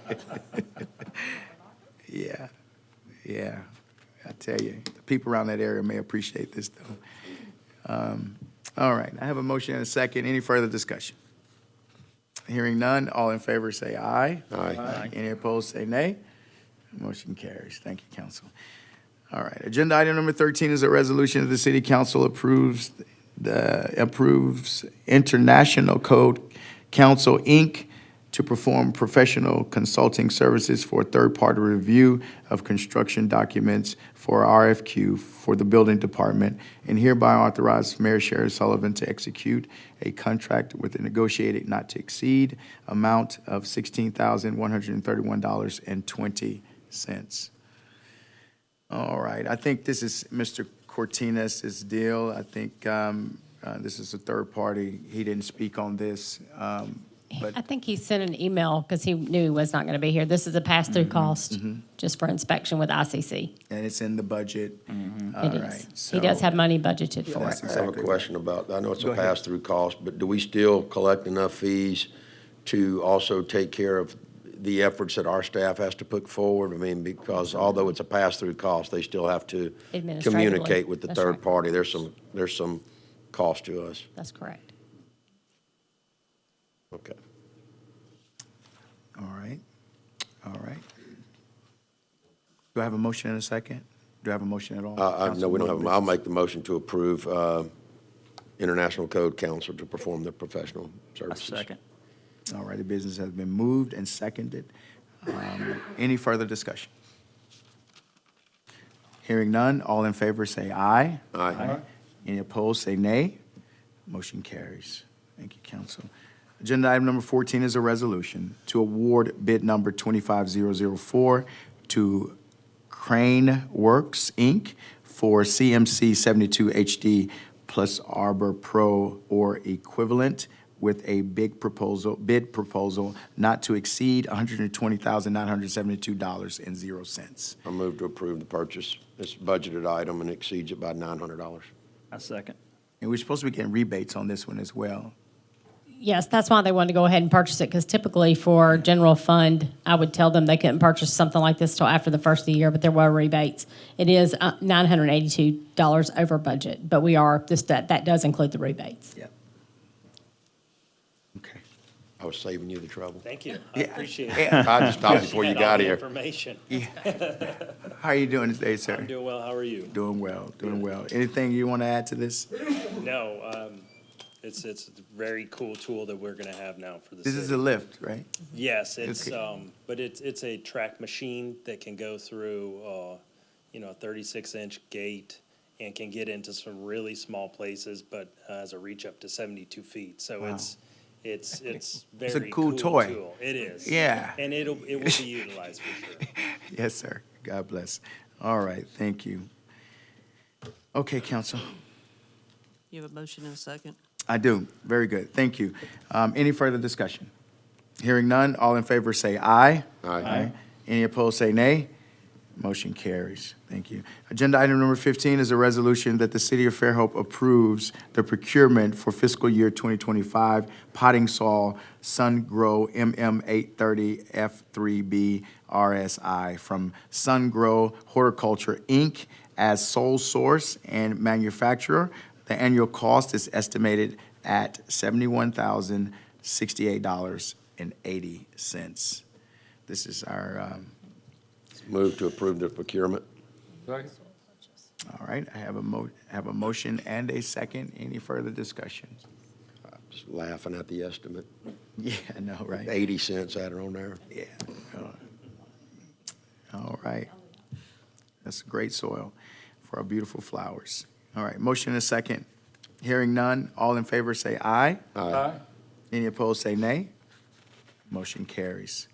Yeah, yeah, I tell you, the people around that area may appreciate this, though. All right, I have a motion and a second. Any further discussion? Hearing none, all in favor say aye. Aye. Any opposed say nay. Motion carries. Thank you, council. All right, agenda item number 13 is a resolution that the city council approves International Code Council, Inc., to perform professional consulting services for third-party review of construction documents for RFQ for the building department, and hereby authorize Mayor Sherri Sullivan to execute a contract with a negotiated not-to-exceed amount of $16,131.20. All right, I think this is Mr. Cortinez's deal. I think this is a third party. He didn't speak on this, but I think he sent an email because he knew he was not going to be here. This is a pass-through cost just for inspection with ICC. and it's in the budget. All It right, is. He does so- have money budgeted for That's it. I have a exactly question about, I know it's Go a ahead. pass-through cost, but do we still collect enough fees to also take care of the efforts that our staff has to put forward? I mean, because although it's a pass-through cost, they still have to Administratively, communicate with the that's third right. party. There's some cost to us. That's correct. Okay. All right, all right. Do I have a motion in a second? Do I have a motion at all? No, we don't have, Councilman I'll make the motion to approve International Code Council to perform the professional A services. second. All right, the business has been moved and seconded. Any further discussion? Hearing none, all in favor say aye. Aye. Any opposed, say nay. Motion carries. Thank you, council. Agenda item number 14 is a resolution to award bid number 25004 to Crane Works, Inc. for CMC 72 HD plus Arbor Pro or equivalent with a bid proposal not to exceed $120,972.00. I move to approve the purchase. It's a budgeted item and exceeds it by $900. A second. And we're supposed to be getting rebates on this one as well. Yes, that's why they wanted to go ahead and purchase it, because typically for general fund, I would tell them they couldn't purchase something like this till after the first of the year, but there were rebates. It is $982 over budget, but that does include the rebates. Yep. Okay. I was saving you the trouble. Thank you. I Yeah. appreciate it. Yeah. I just stopped before you Had all got the here. Information. How are you doing today, sir? I'm doing well. How are you? Doing well, doing well. Anything you want to add to this? No, It's a very cool tool that we're gonna have now for the This city. is a lift, right? Yes, it's, Okay. but it's a track machine that can go through, a 36-inch gate and can get into some really small places, but has a reach up to 72 feet. So Wow. it's a very cool cool toy. tool. It is. Yeah. And it will be utilized for sure. Yes, sir. God bless. All right, thank you. Okay, council. You have a motion and a second? I do. Very good. Thank you. Any further discussion? Hearing none, all in favor say aye. Aye. Any opposed say nay. Motion carries. Thank you. Agenda item number 15 is a resolution that the City of Fairhope approves the procurement for fiscal year 2025 potting soil Sun Grow MM830 F3B RSI from Sun Grow Horticulture, Inc. as sole source and manufacturer. The annual cost is estimated at $71,068.80. This is our, Move to approve the procurement. Second. all right, I have a motion and a second. Any further discussion? Just laughing at the estimate. Yeah, I know, right? 80 cents added on there. Yeah. All right. That's great soil for our beautiful flowers. All right, motion and a second. Hearing none, all in favor say aye. Aye. Any opposed say nay. Motion carries.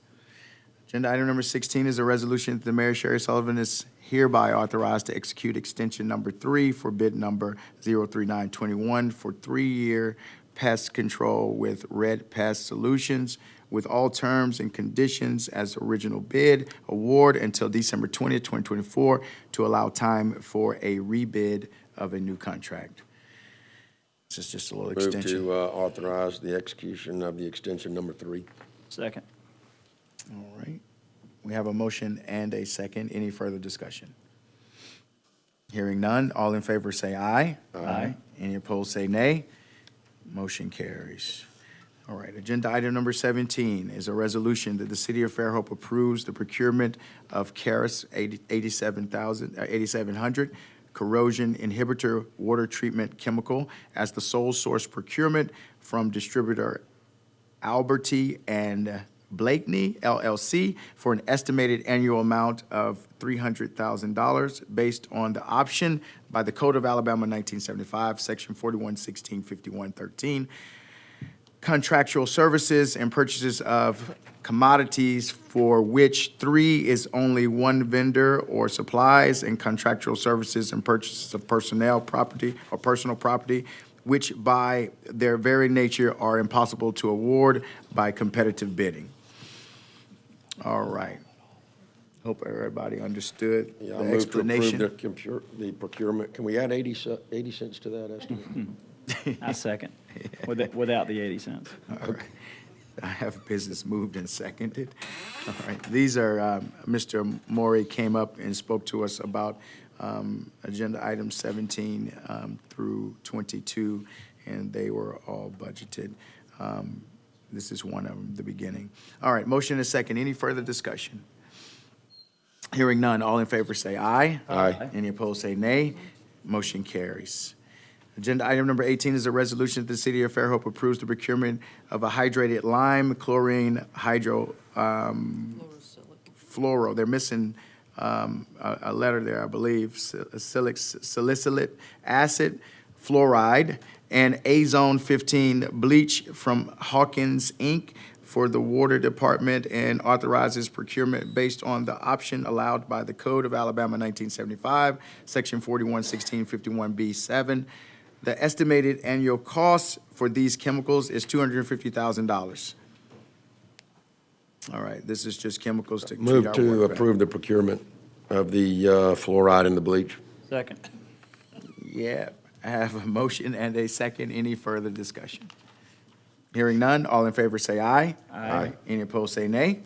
Agenda item number 16 is a resolution that the Mayor Sherry Sullivan is hereby authorized to execute extension number 3 for bid number 03921 for 3-year pest control with Red Pest Solutions with all terms and conditions as original bid award until December 20th, 2024 to allow time for a rebid of a new contract. This is just a little Move extension. to authorize the execution of the extension number 3. Second. All right. We have a motion and a second. Any further discussion? Hearing none, all in favor say aye. Aye. Any opposed say nay. Motion carries. All right, agenda item number 17 is a resolution that the City of Fairhope approves the procurement of Karis 8700 corrosion inhibitor water treatment chemical as the sole source procurement from distributor Alberti and Blakeney LLC for an estimated annual amount of $300,000 based on the option by the Code of Alabama 1975, Section 41165113, contractual services and purchases of commodities for which 3 is only one vendor or supplies, and contractual services and purchases of personnel property or personal property which by their very nature are impossible to award by competitive bidding. All right. Hope everybody understood Yeah, the I move to approve explanation. the procurement. Can we add 80 cents to that estimate? I second, without the 80 cents. All right. I have business moved and seconded. All right. These are, Mr. Maury came up and spoke to us about agenda items 17 through 22, and they were all budgeted. This is one of them, the beginning. All right, motion is second. Any further discussion? Hearing none, all in favor say aye. Aye. Any opposed say nay. Motion carries. Agenda item number 18 is a resolution that the City of Fairhope approves the procurement of a hydrated lime chlorine hydro fluoro. They're missing a letter there, I believe, salicylate acid fluoride and Azone 15 bleach from Hawkins, Inc. for the Water Department and authorizes procurement based on the option allowed by the Code of Alabama 1975, Section 411651B7. The estimated annual cost for these chemicals is $250,000. All right, this is just chemicals to treat Move our to water better. approve the procurement of the fluoride and the bleach. Second. Yeah, I have a motion and a second. Any further discussion? Hearing none, all in favor say aye. Aye. Any opposed say nay.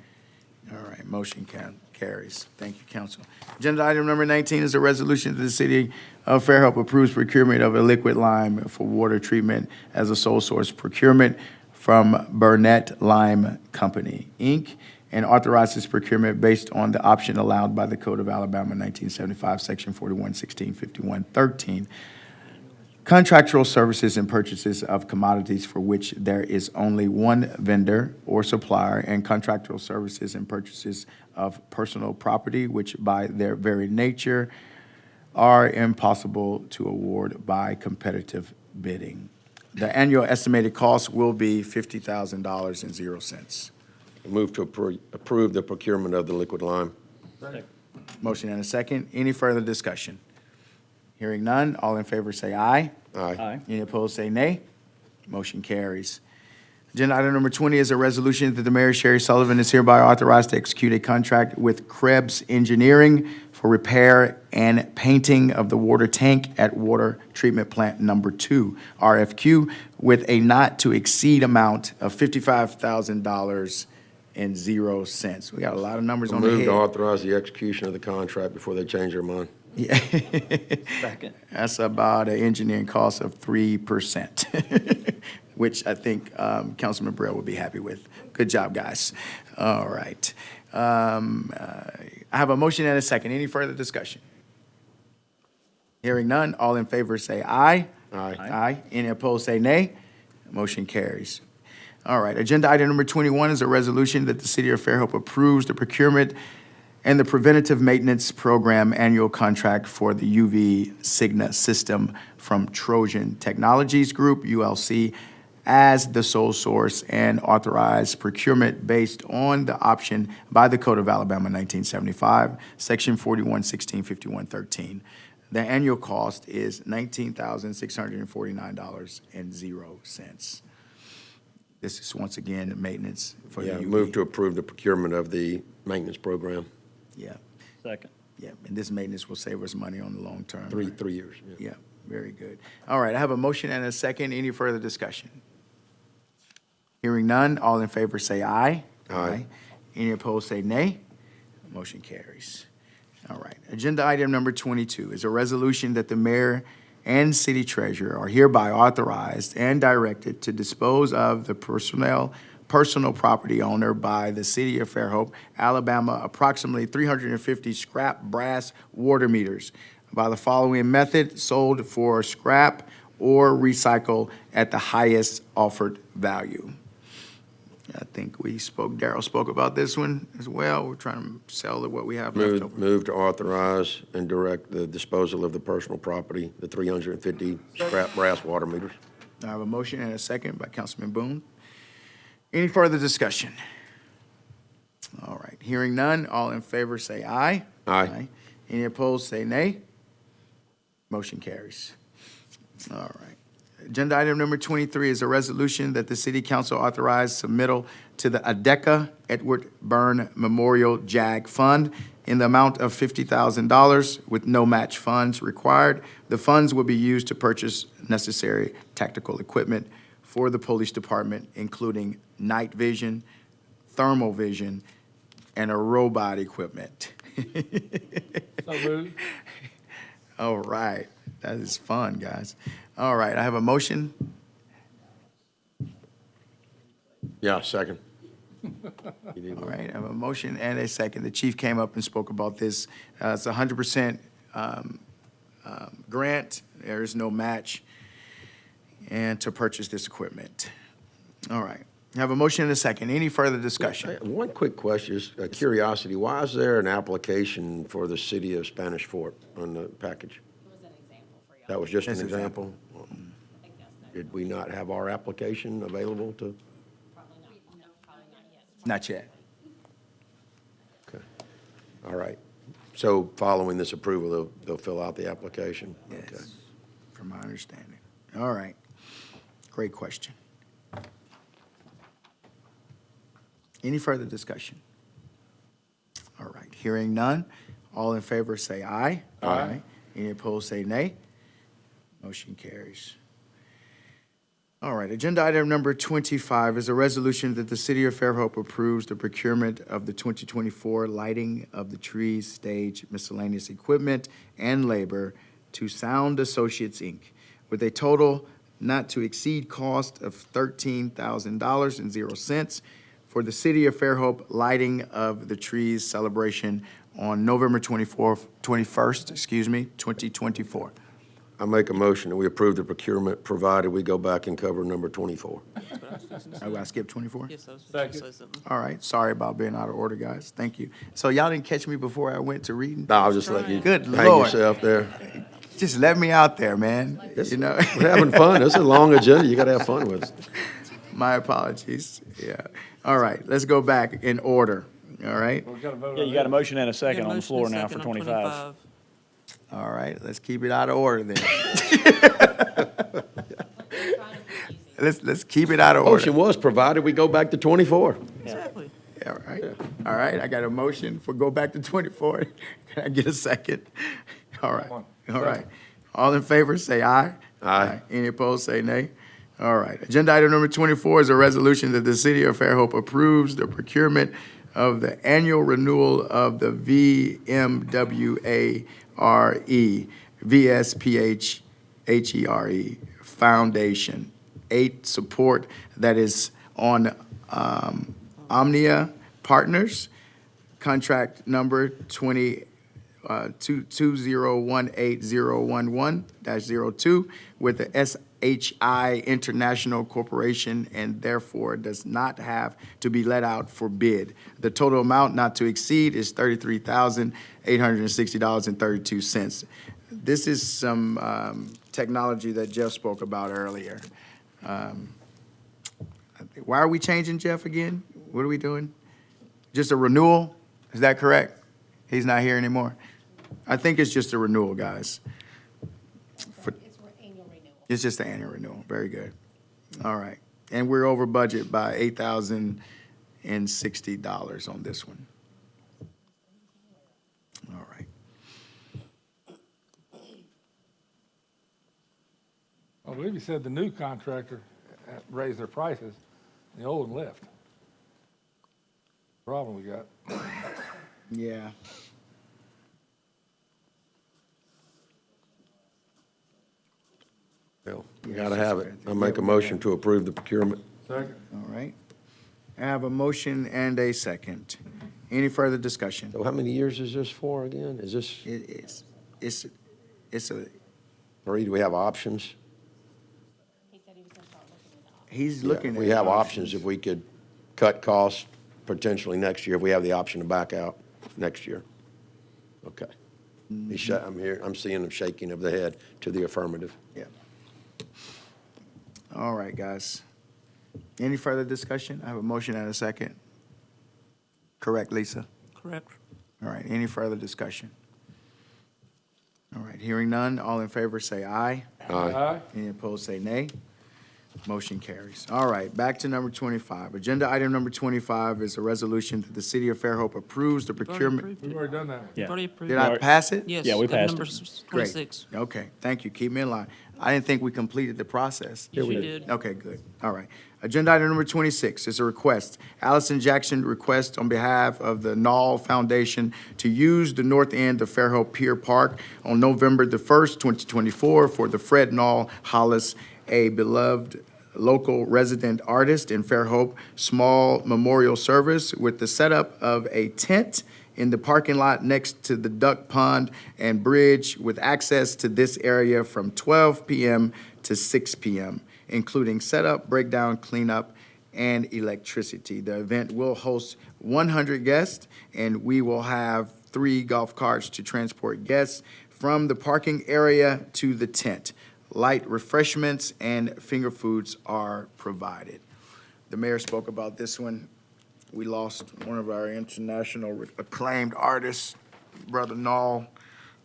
All right, motion carries. Thank you, council. Agenda item number 19 is a resolution that the City of Fairhope approves procurement of a liquid lime for water treatment as a sole source procurement from Burnett Lime Company, Inc., and authorizes procurement based on the option allowed by the Code of Alabama 1975, Section 41165113. Contractual services and purchases of commodities for which there is only one vendor or supplier, and contractual services and purchases of personal property which by their very nature are impossible to award by competitive bidding. The annual estimated cost will be $50,000.00. Move to approve the procurement of the liquid lime. Motion and a second. Any further discussion? Hearing none, all in favor say aye. Aye. Any opposed, say nay. Motion carries. Agenda item number 20 is a resolution that the mayor, Sherry Sullivan, is hereby authorized to execute a contract with Krebs Engineering for repair and painting of the water tank at Water Treatment Plant Number 2, RFQ, with a not-to-exceed amount of $55,000.00. We got a lot of numbers on the Move head. to authorize the execution of the contract before they change their mind. Yeah. Second. That's about an engineering cost of 3%, which I think Councilman Burrell would be happy with. Good job, guys. All right. I have a motion and a second. Any further discussion? Hearing none, all in favor say aye. Aye. Aye. Any opposed, say nay. Motion carries. All right, agenda item number 21 is a resolution that the city of Fairhope approves the procurement and the preventative maintenance program annual contract for the UV Signa system from Trojan Technologies Group, ULC, as the sole source, and authorize procurement based on the option by the Code of Alabama 1975, Section 41165113. The annual cost is $19,649.00. This is once again maintenance for the Yeah, UV. move to approve the procurement of the maintenance program. Yeah, Second. yeah, and this maintenance will save us money on the long term. Three right? years. Yeah. Yeah, very good. All right, I have a motion and a second. Any further discussion? Hearing none, all in favor say aye. Aye. Any opposed, say nay. Motion carries. All right, agenda item number 22 is a resolution that the mayor and city treasurer are hereby authorized and directed to dispose of the personal property owner by the city of Fairhope, Alabama, approximately 350 scrap brass water meters by the following method: sold for scrap or recycle at the highest offered value. I think Darrell spoke about this one as well. We're trying to sell what we have left over. Move to authorize and direct the disposal of the personal property, the 350 scrap brass water meters. I have a motion and a second by Councilman Boone. Any further discussion? All right, hearing none, all in favor say aye. Aye. Any opposed, say nay. Motion carries. All right. Agenda item number 23 is a resolution that the city council authorized submittal to the ADECA Edward Byrne Memorial JAG Fund in the amount of $50,000 with no match funds required. The funds will be used to purchase necessary tactical equipment for the police department, including night vision, thermal vision, and a robot equipment. So moved. All right, that is fun, guys. All right, I have a motion. Yeah, second. All right, I have a motion and a second. The chief came up and spoke about this. It's 100% grant. There is no match, and to purchase this equipment. All right, I have a motion and a second. Any further discussion? One quick question, just a curiosity. Why is there an application for the city of Spanish Fort on the package? That was just an Just an example? Did we not have our application available to? Not yet. Okay. All right. So following this approval, they'll fill out the application? Okay. Yes, from my understanding. All right, great question. Any further discussion? All right, hearing none, all in favor say aye. Aye. Any opposed, say nay. Motion carries. All right, agenda item number 25 is a resolution that the city of Fairhope approves the procurement of the 2024 lighting of the trees stage miscellaneous equipment and labor to Sound Associates, Inc., with a total not to exceed cost of $13,000.00 for the city of Fairhope lighting of the trees celebration on November 21st, 2024. I make a motion that we approve the procurement, provided we go back and cover number 24. Oh, I skipped 24? Yes, I was going to say something. All right, sorry about being out of order, guys. Thank you. So y'all didn't catch me before I went to reading? No, I'll just let you Good hang Lord. yourself there. Just let me out there, man, you know? We're having fun. This is a long agenda. You gotta have fun with it. My apologies, yeah. All right, let's go back in order, all right? We gotta vote Yeah, on you got a that. motion and a second Got a on the motion floor and now for second on 25. All right, let's keep it out of order then. Let's keep it out of order. Motion was provided we go back to 24. Exactly. All right, all right, I got a motion for go back to 24. Can I get a second? All right, all right. All in favor, say aye. Aye. Any opposed, say nay. All right. Agenda item number 24 is a resolution that the city of Fairhope approves the procurement of the annual renewal of the VMWARE, VSPHHERE Foundation 8 support that is on Omnia Partners, contract number 2018-011-02 with the SHI International Corporation and therefore does not have to be let out for bid. The total amount not to exceed is $33,860.32. This is some technology that Jeff spoke about earlier. Why are we changing, Jeff, again? What are we doing? Just a renewal? Is that correct? He's not here anymore? I think it's just a renewal, guys. It's just an annual renewal. Very good. All right. And we're over budget by $8,060 on this one. All right. I believe you said the new contractor raised their prices, and the old one left. Problem we got. Yeah. Well, you gotta have it. I make a motion to approve the procurement. Second. All right. I have a motion and a second. Any further discussion? So how many years is this for again? Is this It's a, 3? Do we have options? he's Yeah, looking at. we have options if we could cut costs potentially next year, if we have the option to back out next year. Okay. I'm seeing him shaking of the head to the affirmative. Yeah. All right, guys. Any further discussion? I have a motion and a second. Correct, Lisa? Correct. All right, any further discussion? All right, hearing none, all in favor say aye. Aye. Any opposed say nay. Motion carries. All right, back to number 25. Agenda item number 25 is a resolution that the city of Fairhope approves the procurement. We've already done that one. You've already approved. Did I pass it? Yes. Yeah, we got passed number it. Great. 26. Okay, thank you. Keep me in line. I didn't think we completed the process. Yes, you did. Okay, good. All right. Agenda item number 26 is a request. Allison Jackson requests on behalf of the Knoll Foundation to use the north end of Fairhope Pier Park on November the 1st, 2024 for the Fred Knoll Hollis, a beloved local resident artist in Fairhope, small memorial service with the setup of a tent in the parking lot next to the duck pond and bridge with access to this area from 12 p.m. to 6 p.m., including setup, breakdown, cleanup, and electricity. The event will host 100 guests, and we will have 3 golf carts to transport guests from the parking area to the tent. Light refreshments and finger foods are provided. The mayor spoke about this one. We lost one of our international acclaimed artists, Brother Knoll,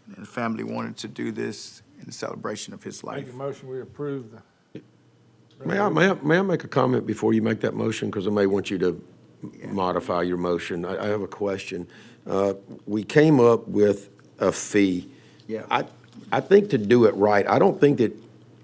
and the family wanted to do this in celebration of his life. Make a motion, we approve the. May I make a comment before you make that motion? Because I may want you to modify your motion. I have a question. We came up with a fee. Yeah. I think to do it right, I don't think that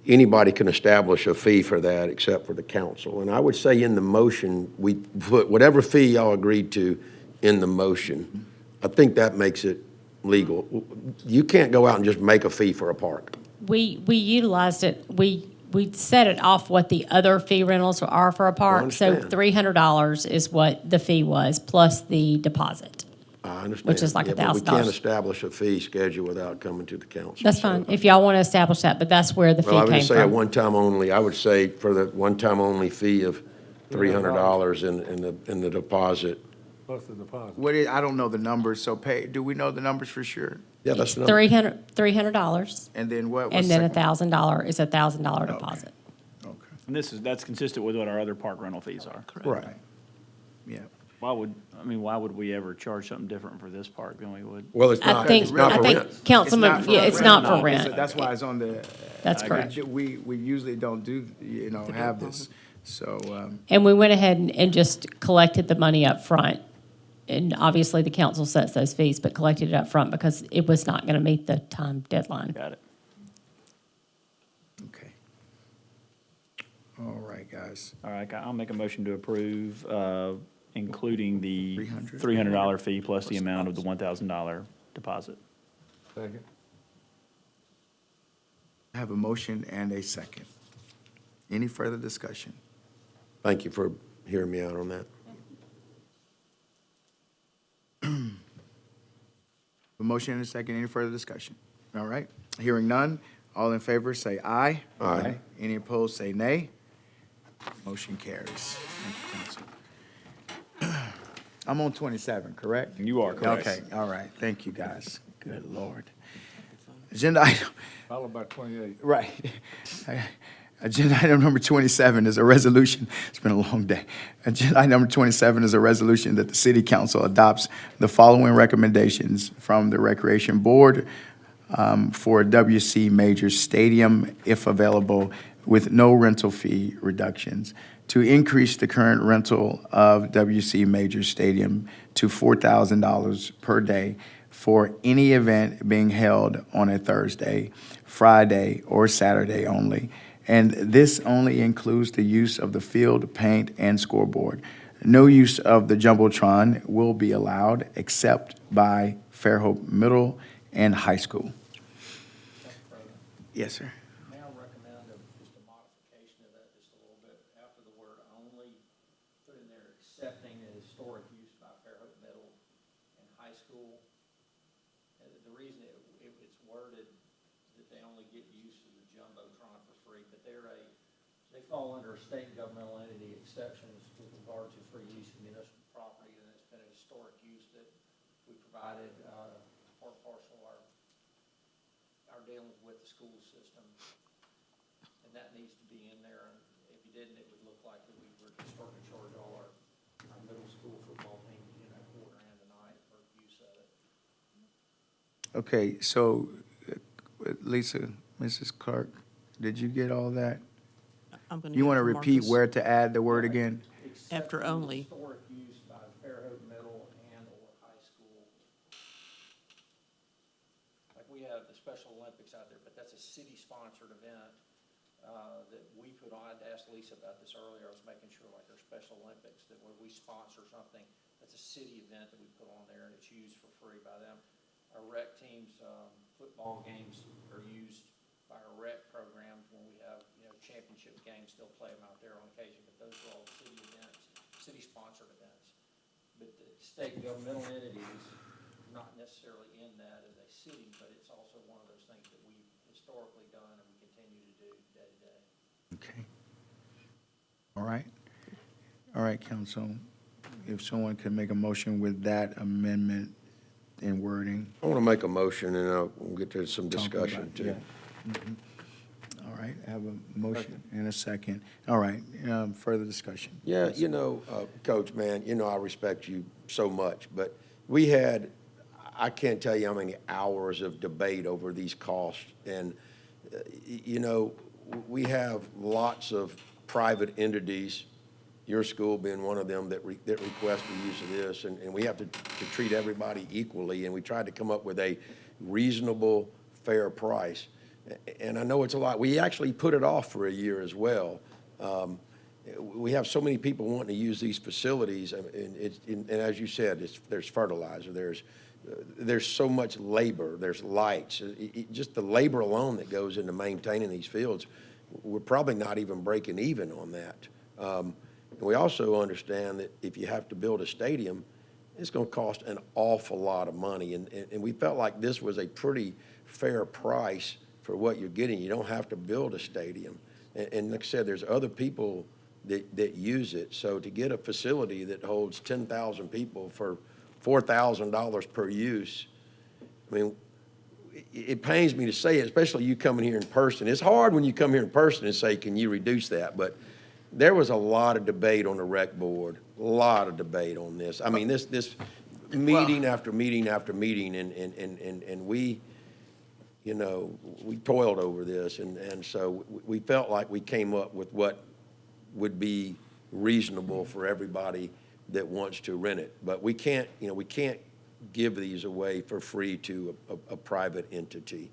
anybody can establish a fee for that except for the council. And I would say in the motion, we put whatever fee y'all agreed to in the motion. I think that makes it legal. You can't go out and just make a fee for a park. We utilized it, we set it off what the other fee rentals are for a park. So understand. $300 is what the fee was, plus the deposit. I understand. which is like Yeah, but we can't $1,000. establish a fee schedule without coming to the council. That's so- fine, if y'all want to establish that, but that's where the Well, I fee would came say a from. one-time only, I would say for the one-time only fee of $300 in the deposit. Plus the deposit. I don't know the numbers, so do we know the numbers for sure? Yeah, that's the number. $300, And then what? and then second? $1,000 is $1,000 deposit. Okay, And that's consistent with what our other park rental fees are. right. Yeah. Why would we ever charge something different for this park than we would? Well, it's I not, think, it's not I for think, rent. Councilman, yeah, it's not for rent. That's why it's on the. That's correct. We usually don't do, have this, so, And we went ahead and just collected the money up front. And obviously, the council sets those fees, but collected it up front because it was not going to meet the time deadline. Got it. okay. All right, guys. All right, I'll make a motion to approve, including the $300? $300 fee plus the amount of the $1,000 deposit. Second. I have a motion and a second. Any further discussion? Thank you for hearing me out on that. A motion and a second. Any further discussion? All right. Hearing none. All in favor, say aye. Aye. Any opposed, say nay. Motion carries. Thank you, council. I'm on 27, correct? You are correct. Okay, all right. Thank you, guys. Good Lord. Agenda item, Followed by 28. right. Agenda item number 27 is a resolution. It's been a long day. Agenda item number 27 is a resolution that the city council adopts the following recommendations from the Recreation Board for WC Major Stadium, if available, with no rental fee reductions. To increase the current rental of WC Major Stadium to $4,000 per day for any event being held on a Thursday, Friday, or Saturday only. And this only includes the use of the field, paint, and scoreboard. No use of the Jumbotron will be allowed except by Fairhope Middle and High School. Yes, sir. May I recommend just a modification of that just a little bit? After the word only, put in there accepting the historic use by Fairhope Middle and High School. And the reason it's worded that they only get use of the Jumbotron for free, but they fall under a state governmental entity exceptions with regard to free use of municipal property, and it's been a historic use that we provided, part and parcel of our dealings with the school system. And that needs to be in there, and if you didn't, it would look like that we were starting to charge all our middle school football team, $4,000 a night for use of it. Okay, so Lisa, Mrs. Clark, did you get all that? I'm gonna You give want to it repeat Marcus. where to add the word again? After Accepting only. historic use by Fairhope Middle and/or high school. Like we have the Special Olympics out there, but that's a city-sponsored event that we put on. I asked Lisa about this earlier. I was making sure, like our Special Olympics, that when we sponsor something, that's a city event that we put on there, and it's used for free by them. Our rec teams, football games are used by our rec programs when we have, championship games, they'll play them out there on occasion, but those are all city events, city-sponsored events. But the state governmental entities, not necessarily in that as a city, but it's also one of those things that we've historically done and we continue to do day to day. Okay. All right. All right, council. If someone could make a motion with that amendment in wording. I want to make a motion, and we'll get to some Talk discussion, about- too. yeah. Mhm. All right, I have a motion and a second. All right, further discussion. Yeah, Coach, man, I respect you so much, but we had, I can't tell you how many hours of debate over these costs. And, we have lots of private entities, your school being one of them, that request the use of this, and we have to treat everybody equally, and we tried to come up with a reasonable, fair price. And I know it's a lot. We actually put it off for a year as well. We have so many people wanting to use these facilities, and as you said, there's fertilizer, there's so much labor, there's lights. Just the labor alone that goes into maintaining these fields, we're probably not even breaking even on that. And we also understand that if you have to build a stadium, it's gonna cost an awful lot of money. And we felt like this was a pretty fair price for what you're getting. You don't have to build a stadium. And like I said, there's other people that use it. So to get a facility that holds 10,000 people for $4,000 per use, I mean, it pains me to say it, especially you coming here in person. It's hard when you come here in person and say, can you reduce that? But there was a lot of debate on the rec board, a lot of debate on this. I mean, this meeting after meeting after meeting, and we, you know, we toiled over this, and so we felt like we came up with what would be reasonable for everybody that wants to rent it. But we can't, you know, we can't give these away for free to a private entity.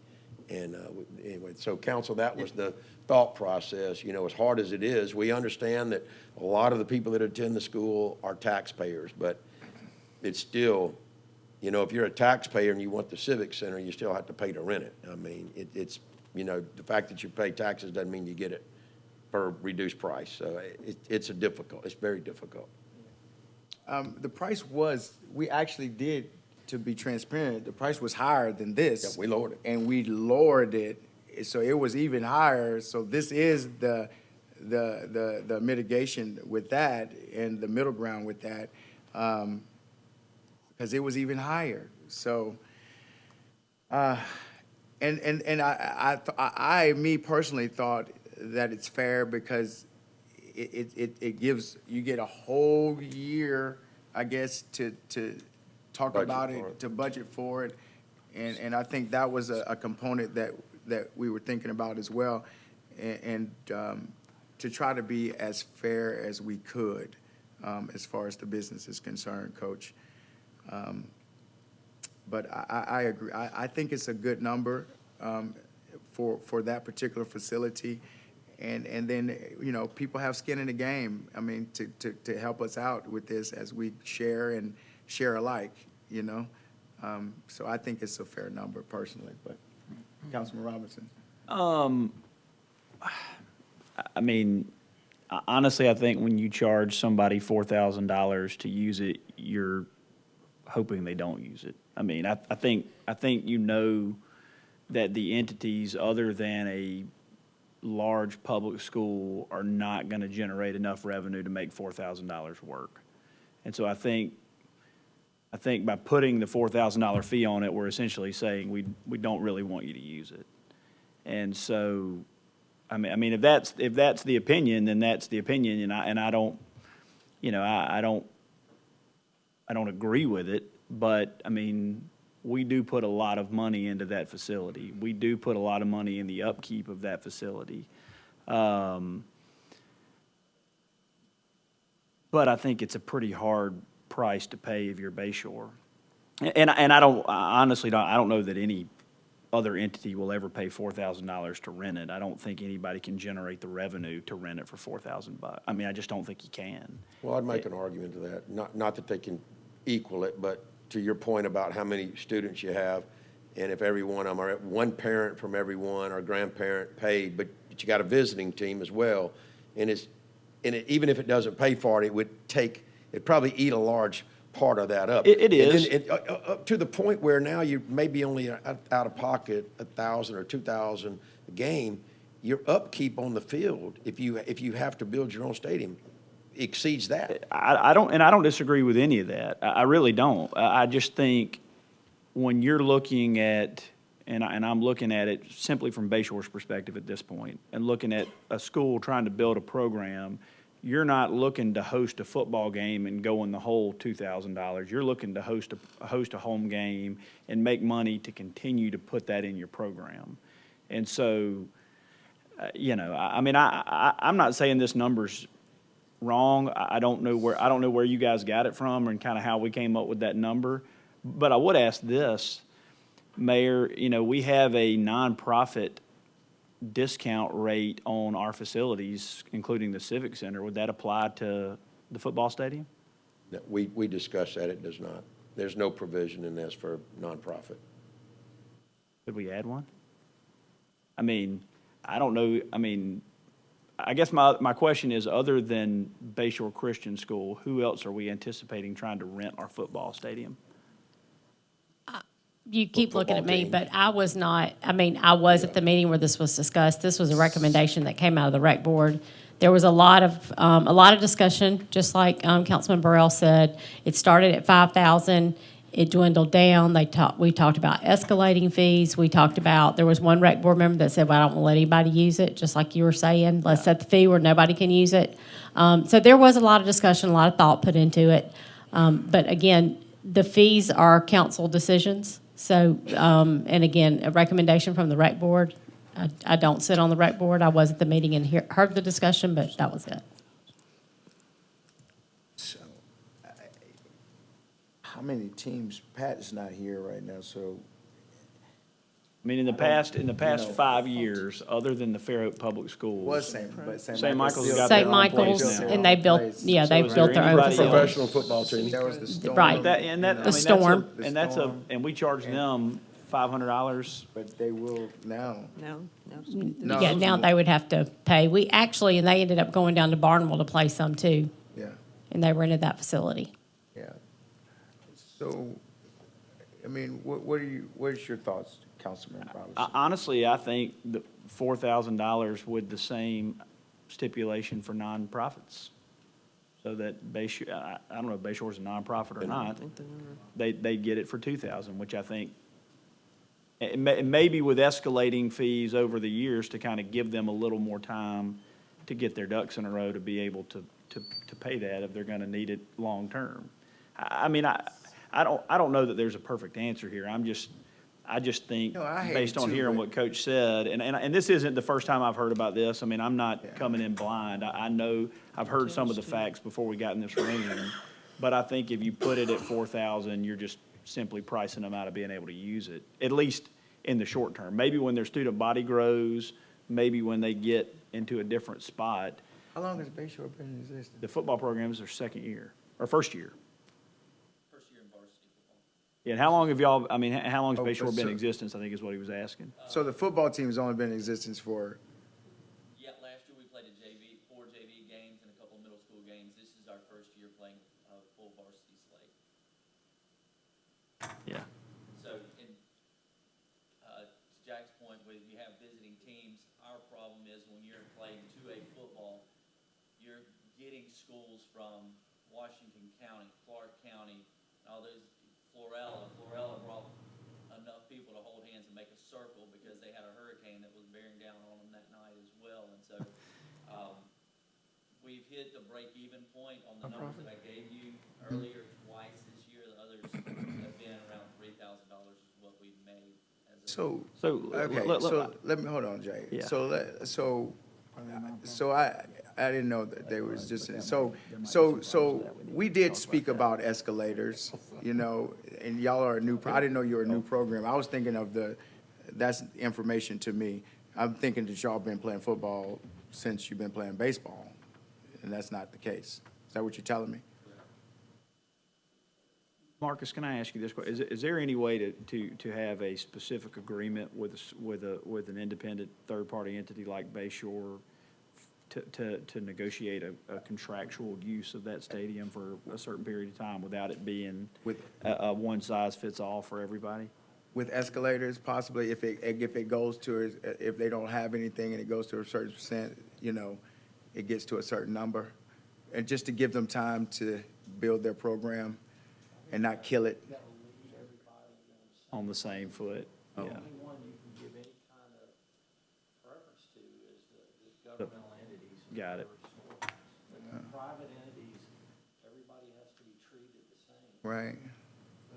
And anyway, so council, that was the thought process. You know, as hard as it is, we understand that a lot of the people that attend the school are taxpayers, but it's still, you know, if you're a taxpayer and you want the Civic Center, you still have to pay to rent it. I mean, it's, you know, the fact that you pay taxes doesn't mean you get it for reduced price. So it's very difficult. The price was, we actually did, to be transparent, the price was higher than this. Yeah, we lowered it. And we lowered it, so it was even higher. So this is the mitigation with that and the middle ground with that, because it was even higher. So, me personally thought that it's fair because it gives, you get a whole year, I guess, to talk Budget about for it, it. to budget for it. And I think that was a component that we were thinking about as well. And to try to be as fair as we could, as far as the business is concerned, Coach. But I agree. I think it's a good number for that particular facility. And then, you know, people have skin in the game, I mean, to help us out with this as we share and share alike, you know? So I think it's a fair number personally, but Councilman Robinson? I mean, honestly, I think when you charge somebody $4,000 to use it, you're hoping they don't use it. I mean, I think you know that the entities other than a large public school are not going to generate enough revenue to make $4,000 work. And so I think by putting the $4,000 fee on it, we're essentially saying we don't really want you to use it. And so, I mean, if that's the opinion, then that's the opinion, and I don't, you know, I don't agree with it. But I mean, we do put a lot of money into that facility. We do put a lot of money in the upkeep of that facility. But I think it's a pretty hard price to pay if you're Bayshore. And I honestly don't know that any other entity will ever pay $4,000 to rent it. I don't think anybody can generate the revenue to rent it for $4,000. I mean, I just don't think you can. Well, I'd make an argument to that. Not that they can equal it, but to your point about how many students you have, and if every one of them are one parent from every one or grandparent paid, but you got a visiting team as well, and even if it doesn't pay for it, it'd probably eat a large part of that up. It is. And then up to the point where now you maybe only out of pocket $1,000 or $2,000 a game. Your upkeep on the field, if you have to build your own stadium, exceeds that. I don't disagree with any of that. I really don't. I just think when you're looking at, and I'm looking at it simply from Bayshore's perspective at this point, and looking at a school trying to build a program, you're not looking to host a football game and go in the whole $2,000. You're looking to host a home game and make money to continue to put that in your program. And so, you know, I mean, I'm not saying this number's wrong. I don't know where you guys got it from and kind of how we came up with that number. But I would ask this, Mayor, you know, we have a nonprofit discount rate on our facilities, including the Civic Center. Would that apply to the football stadium? No, we discussed that. It does not. There's no provision in this for nonprofit. Could we add one? I mean, I don't know. I mean, I guess my question is, other than Bayshore Christian School, who else are we anticipating trying to rent our football stadium? You keep looking at me, Football but I was not, I was at the meeting where this was discussed. This was a recommendation that came out of the rec board. There was a lot of discussion, just like Councilman Burrell said. It started at 5,000. It dwindled down. We talked about escalating fees. We talked about, there was one rec board member that said, well, I don't want to let anybody use it, just like you were saying. Let's set the fee where nobody can use it. So there was a lot of discussion, a lot of thought put into it. But again, the fees are council decisions. So, and again, a recommendation from the rec board. I don't sit on the rec board. I was at the meeting and heard the discussion, but that was it. So, how many teams? Pat is not here right now, so I mean, in the past 5 years, other than the Fairhope Public Schools. was St. But St. Michael's still- got their St. own Michael's, place now. and they built, yeah, So they've is there built their own anybody facility. Professional football team. There was the Storm. Right. The Storm. And we charge them $500. But they will now. No. No, Yeah, it was now more. they would have to pay. We actually, and they ended up going down to Barnwell to play some too, Yeah, and they rented that facility. yeah. So, I mean, what is your thoughts, Councilman Robinson? Honestly, I think the $4,000 with the same stipulation for nonprofits. So that Bayshore, I don't know if Bayshore's a nonprofit or not. They'd get it for $2,000, which I think, and maybe with escalating fees over the years to kind of give them a little more time to get their ducks in a row to be able to pay that if they're going to need it long-term. I mean, I don't know that there's a perfect answer here. I just think, No, I hate based it on too, hearing but- what Coach said, and this isn't the first time I've heard about this. I mean, I'm not Yeah. coming in blind. I know, I've heard some of the facts before we got in this room. But I think if you put it at 4,000, you're just simply pricing them out of being able to use it, at least in the short term. Maybe when their student body grows, maybe when they get into a different spot. How long has Bayshore been in existence? The football program is their second year, or first year. First year in varsity football. Yeah, and how long have y'all, I mean, how long has Oh, Bayshore been in so- existence, I think is what he was asking. So the football team's only been in existence for, Yeah, last year we played four JV games and a couple of middle school games. This is our first year playing a full varsity slate. Yeah. So, to Jack's point, when you have visiting teams, our problem is when you're playing 2A football, you're getting schools from Washington County, Clark County, all those, Florella brought enough people to hold hands and make a circle because they had a hurricane that was bearing down on them that night as well. And so, we've hit the break-even point on the numbers that I gave you earlier twice this year. The others have been around $3,000 is what we've made as a. so, So, okay, so let me, hold on, Jay. Yeah. So I didn't know that they was just, so we did speak about escalators, you know, and y'all are a new, I didn't know you were a new program. I was thinking of that's information to me. I'm thinking that y'all been playing football since you've been playing baseball, and that's not the case. Is that what you're telling me? Marcus, can I ask you this question? Is there any way to have a specific agreement with an independent third-party entity like Bayshore to negotiate a contractual use of that stadium for a certain period of time without it being a one-size-fits-all for everybody? With escalators, possibly, if it goes to, if they don't have anything and it goes to a certain percent, you know, it gets to a certain number, and just to give them time to build their program and not kill it. On the same foot, yeah. The only one you can give any kind of preference to is the governmental entities. Got it. But the private entities, everybody has to be treated the same. Right.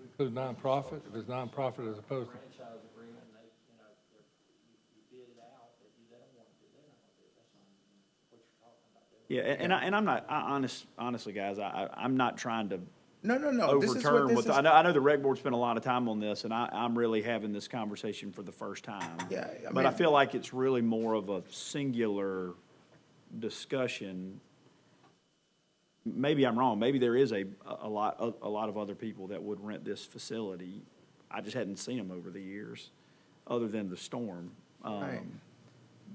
Include nonprofit, if it's nonprofit as opposed to. Franchise agreement, and they, you bid it out, but they don't want to do it, they're not going to do it, that's not even what you're talking about doing. Yeah, and I'm not, honestly, guys, I'm not trying to No, this is what overturn this what, is. I know the rec board spent a lot of time on this, and I'm really having this conversation for the first time. Yeah, I But I mean- feel like it's really more of a singular discussion. Maybe I'm wrong, maybe there is a lot of other people that would rent this facility. I just hadn't seen them over the years, other than the Storm. Right.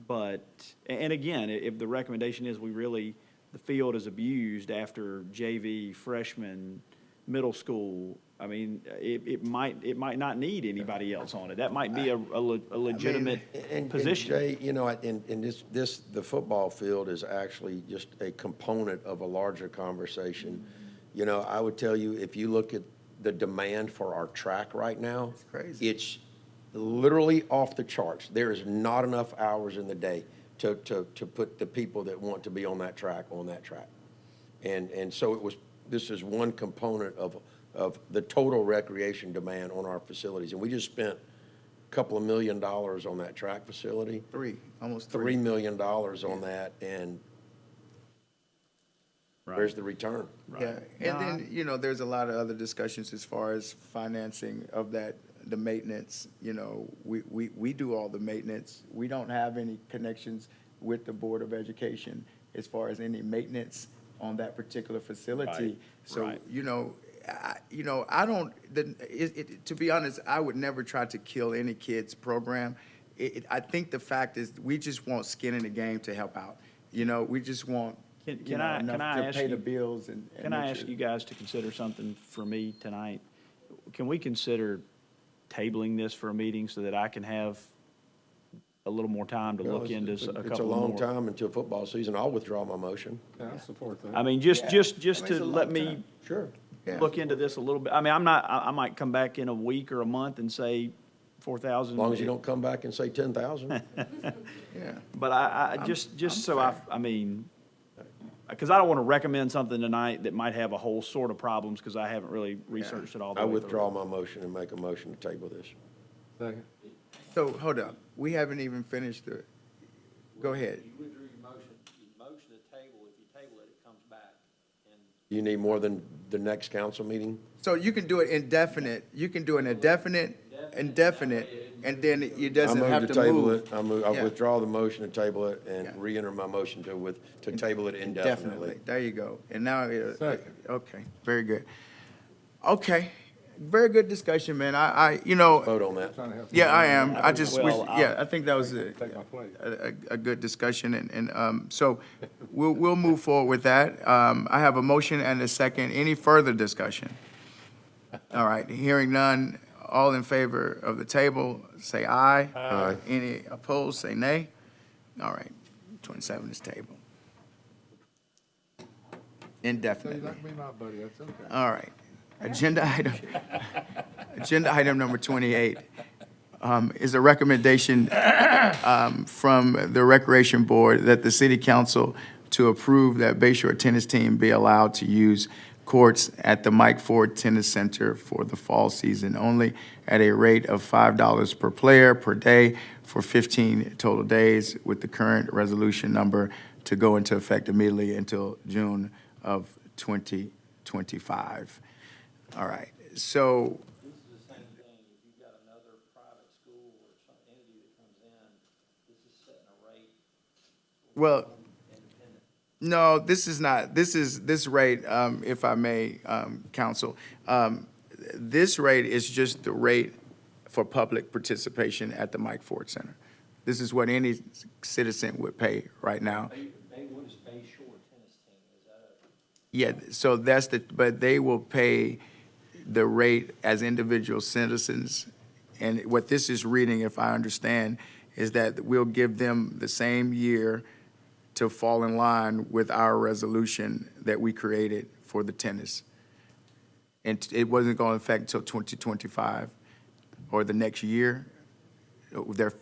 But, and again, if the recommendation is the field is abused after JV, freshman, middle school, I mean, it might not need anybody else on it. That might be a legitimate And position. Jay, you know, the football field is actually just a component of a larger conversation. You know, I would tell you, if you look at the demand for our track right now. It's crazy. It's literally off the charts. There is not enough hours in the day to put the people that want to be on that track. And so this is one component of the total recreation demand on our facilities. And we just spent a couple of $1 million on that track facility. Almost $3 million on that, and where's the return? Yeah, and then, you know, there's a lot of other discussions as far as financing of that, the maintenance. You know, we do all the maintenance. We don't have any connections with the Board of Education as far as any maintenance on that particular facility. Right, So, right. you know, I don't, to be honest, I would never try to kill any kid's program. I think the fact is, we just want skin in the game to help out. You know, we just want, Can I enough to ask pay you- the bills and Can I make ask sure- you guys to consider something for me tonight? Can we consider tabling this for a meeting so that I can have a little more time to Well, look into a It's a couple long more? time until football season. I'll withdraw my motion. I mean, just I mean, it's to a let long me time. Sure. Yeah. look into this a little bit. I mean, I might come back in a week or a month and say 4,000. As long as you don't come back and say 10,000. Yeah. But I mean, because I don't want to recommend something tonight that might have a whole sort of problems, because I haven't really researched it all the I way through. withdraw my motion and make a motion to table this. So, hold up, we haven't even finished go ahead. You withdrew your motion, to table, if you table it, it comes back. And You need more than the next council meeting? So you can do it indefinite, you can do an indefinite, and then it doesn't have to move. I Yeah. withdraw the motion to table it Yeah. and re-enter my motion to table it indefinitely. Definitely, there you go. And now, okay, very good. Okay, very good discussion, man. You know, Vote on that. yeah, I am. I just wish, Well, yeah, I think that was a good discussion, and so we'll move forward with that. I have a motion and a second. Any further discussion? All right, hearing none, all in favor of the table, say aye. Aye. Any opposed, say nay. All right, 27 is tabled. Indefinitely. All right. Agenda item number 28 is a recommendation from the Recreation Board that the City Council to approve that Bay Shore Tennis Team be allowed to use courts at the Mike Ford Tennis Center for the fall season only at a rate of $5 per player per day for 15 total days, with the current resolution number to go into effect immediately until June of 2025. All right, so, this is the same thing, if you've got another private school or some entity that comes in, this is setting a rate. well, Independent. no, this rate, if I may, counsel, this rate is just the rate for public participation at the Mike Ford Center. This is what any citizen would pay right now. What is Bay Shore Tennis Team, is that Yeah, so but they will pay the rate as individual citizens. And what this is reading, if I understand, is that we'll give them the same year to fall in line with our resolution that we created for the tennis. And it wasn't going to affect until 2025 or the next year.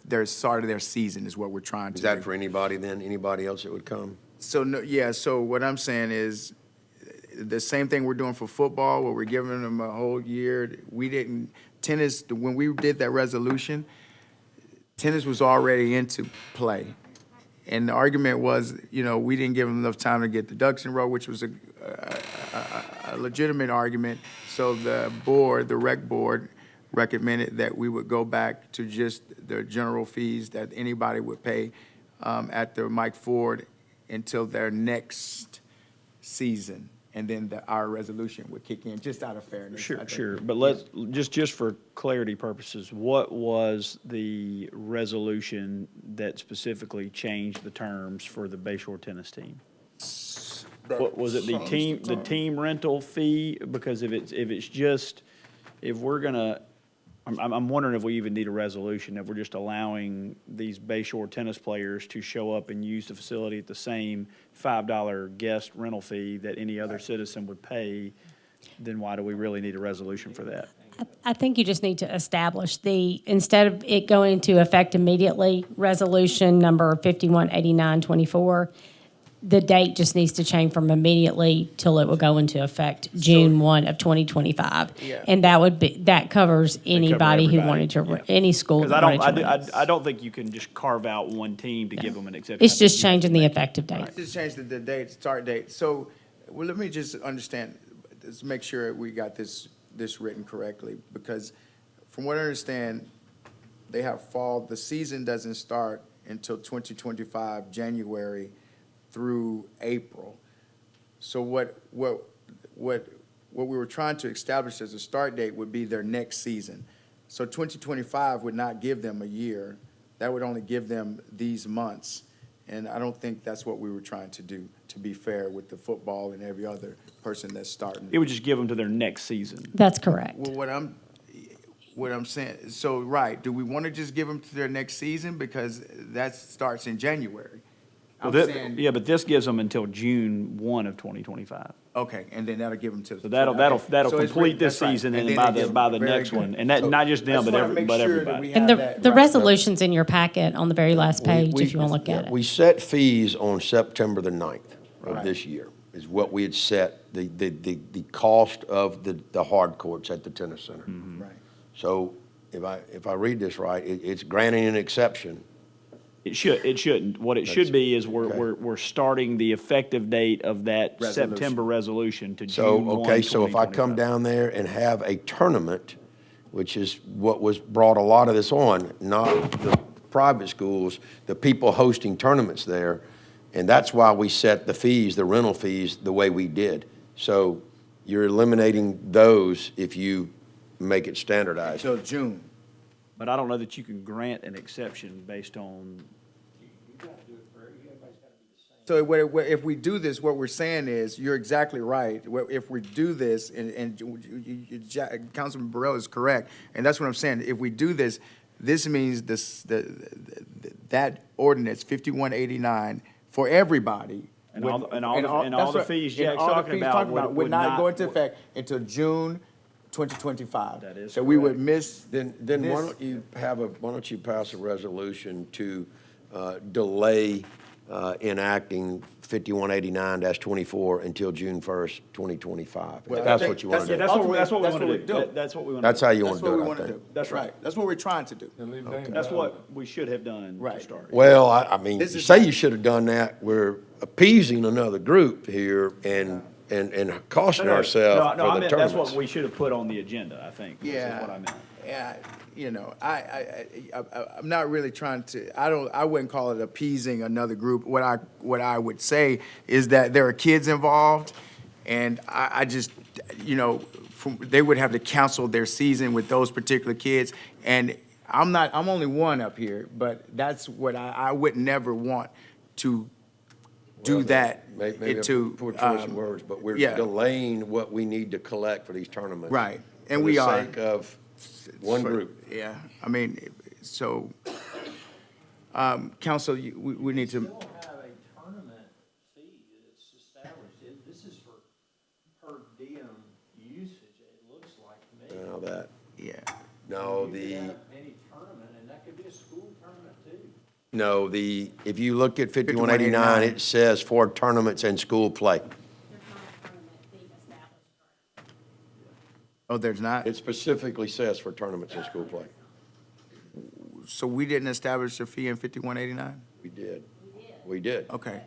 Their start of their season is what we're trying to Is do. that for anybody then? Anybody else that would come? So, no, yeah, so what I'm saying is, the same thing we're doing for football, where we're giving them a whole year. Tennis, when we did that resolution, tennis was already into play. And the argument was, you know, we didn't give them enough time to get the ducks in a row, which was a legitimate argument. So the rec board recommended that we would go back to just the general fees that anybody would pay at the Mike Ford until their next season. and then our resolution would kick in, just out of fairness. I Sure, think. sure, but just for clarity purposes, what was the resolution that specifically changed the terms for the Bayshore tennis team? What, was it the team rental fee? Because if we're gonna, I'm wondering if we even need a resolution, if we're just allowing these Bayshore tennis players to show up and use the facility at the same $5 guest rental fee that any other citizen would pay, then why do we really need a resolution for that? I think you just need to establish instead of it going into effect immediately, resolution number 518924, the date just needs to change from immediately till it will go into effect June 1 of 2025. Yeah. And that covers anybody who everybody, wanted to, yeah. any school. Because that wanted to rent. I don't think you can just carve out one team to give them an exception. It's I think just you have to changing the make- effective date. Just change the date, start date. So, well, let me just understand, let's make sure we got this written correctly, because from what I understand, they have fall, the season doesn't start until 2025, January through April. So what we were trying to establish as a start date would be their next season. So 2025 would not give them a year. That would only give them these months. And I don't think that's what we were trying to do, to be fair with the football and every other person that's starting. It would just give them to their next season. That's correct. Well, what I'm saying, so, right, do we want to just give them to their next season? Because that starts in January. I'm saying, Yeah, but this gives them until June 1 of 2025. okay, and then that'll give them to. So that'll So it's complete this that's right. season, and then then it gives by the very next good. one. And that, So not just I them, just wanna make but sure that everybody. we And have that the right. resolution's in your packet on the very last page, We- if you want to look at We it. set fees on September the 9th of Right. this year, is what we had set, the cost of the hard courts at the tennis center. Right. So if I read this right, it's granting an exception. It shouldn't. What it should be is okay. we're starting the effective date of that Resolution. September resolution to So, June 1, okay, so if I come 2025. down there and have a tournament, which is what was brought a lot of this on, not the private schools, the people hosting tournaments there, and that's why we set the fees, the rental fees, the way we did. So you're eliminating those if you make it standardized. Till June. But I don't know that you can grant an exception based on, So if we do this, what we're saying is, you're exactly right. If we do this, and Councilman Burrell is correct, and that's what I'm saying. If we do this, this means that ordinance 5189 for everybody. And would- all the- and all that's the what- fees and Jack's all the talking fees about talking would would not go not- into effect until June 2025. That is So we would correct. miss. Then why this- don't you pass a resolution to delay enacting 5189-24 until June 1st, 2025? Well, That's I what think you want to do. that's what we That's want what to we're do. doing. That's what we want to do. That's how you want That's to what do we it, I want to think. do. That's right. That's what we're trying to do. And leave Dana That's alone. what we should have done to Right. start. Well, I mean, This you is say not- you should have done that. We're appeasing another group here and costing ourselves No, for I the meant, that's tournaments. what we should have put on the agenda, I think. Is Yeah. what I meant. Yeah, I'm not really trying to, I wouldn't call it appeasing another group. What I would say is that there are kids involved, and I just, they would have to cancel their season with those particular kids. And I'm only one up here, but that's what I would never want to do that. Maybe a to, poor choice of words, but we're yeah. delaying what we need to collect for these tournaments. Right, and we are. For the sake of one group. Yeah, I mean, so, council, we need to. We still have a tournament fee that's established. This is for per diem usage, it looks like to me. Now that, Yeah, no, You the, could have any tournament, and that could be a school tournament too. no, if you look at 5189, it says for tournaments and school play. oh, there's not? It specifically says for tournaments and school play. So we didn't establish a fee in 5189? We did. We did. Okay.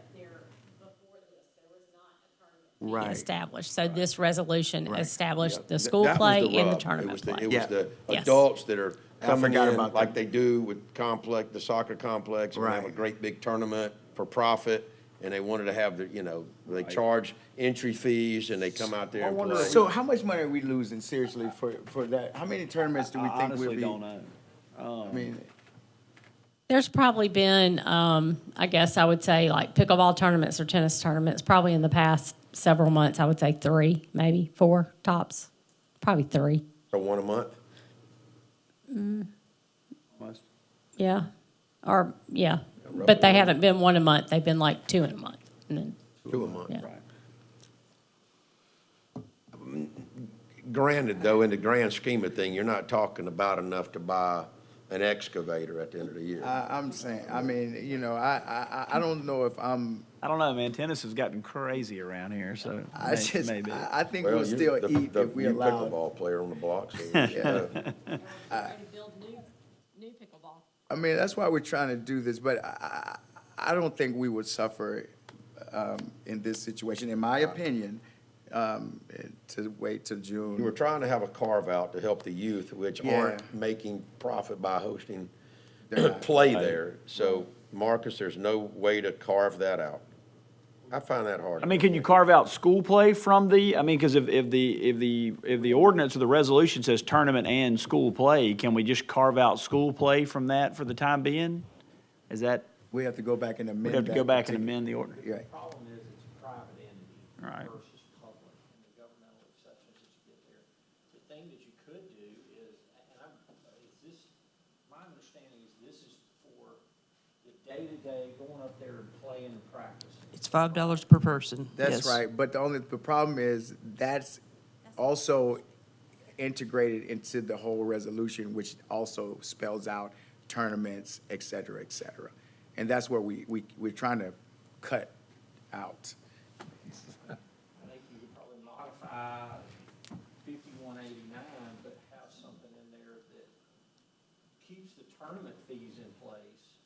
Right, Established. So this resolution Right. established the Th- school that was play the and the rub. tournament play. It was Yeah. the Yes. adults that are coming forgot in about like that. they do with the soccer complex. And we have a Right. great big tournament for profit, and they wanted to have the, they charge entry fees, and they come out there and play. So how much money are we losing seriously for that? How many tournaments do we think we'll be? don't know. I mean, There's probably been, I guess I would say, like pickleball tournaments or tennis tournaments, probably in the past several months, I would say 3, maybe 4 tops. Probably 3. So one a month? Almost. Yeah. Or, yeah. But they haven't been 1 a month. They've been like 2 in a month. And then, 2 a month. yeah. Granted, though, in the grand scheme of thing, you're not talking about enough to buy an excavator at the end of the year. I'm saying, I mean, I don't know if I don't know, man. Tennis has gotten crazy around here, so maybe. I think Well, we'll you're still the- eat the if we new allow. pickleball player on the block, so. Yeah. New pickleball. I mean, that's why we're trying to do this, but I don't think we would suffer in this situation, in my opinion, to wait till June. You were trying to have a carve-out to help the youth, which Yeah. aren't making profit by hosting They're not. play there. So, Marcus, there's no way to carve that out. I find that hard. I mean, can you carve out school play from because if the ordinance or the resolution says tournament and school play, can we just carve out school play from that for the time being? Is that, We have to go back and amend we have to that go back and particular- amend the ordinance? Right. The problem is it's a private entity Right. versus public, and the governmental exceptions that you get there. The thing that you could do is, my understanding is this is for the day-to-day going up there and playing and practicing. It's $5 per person. That's yes. right, but the problem is, that's also integrated into the whole resolution, which also spells out tournaments, et cetera, et cetera. And that's where we're trying to cut out. I think you could probably modify 5189, but have something in there that keeps the tournament fees in place,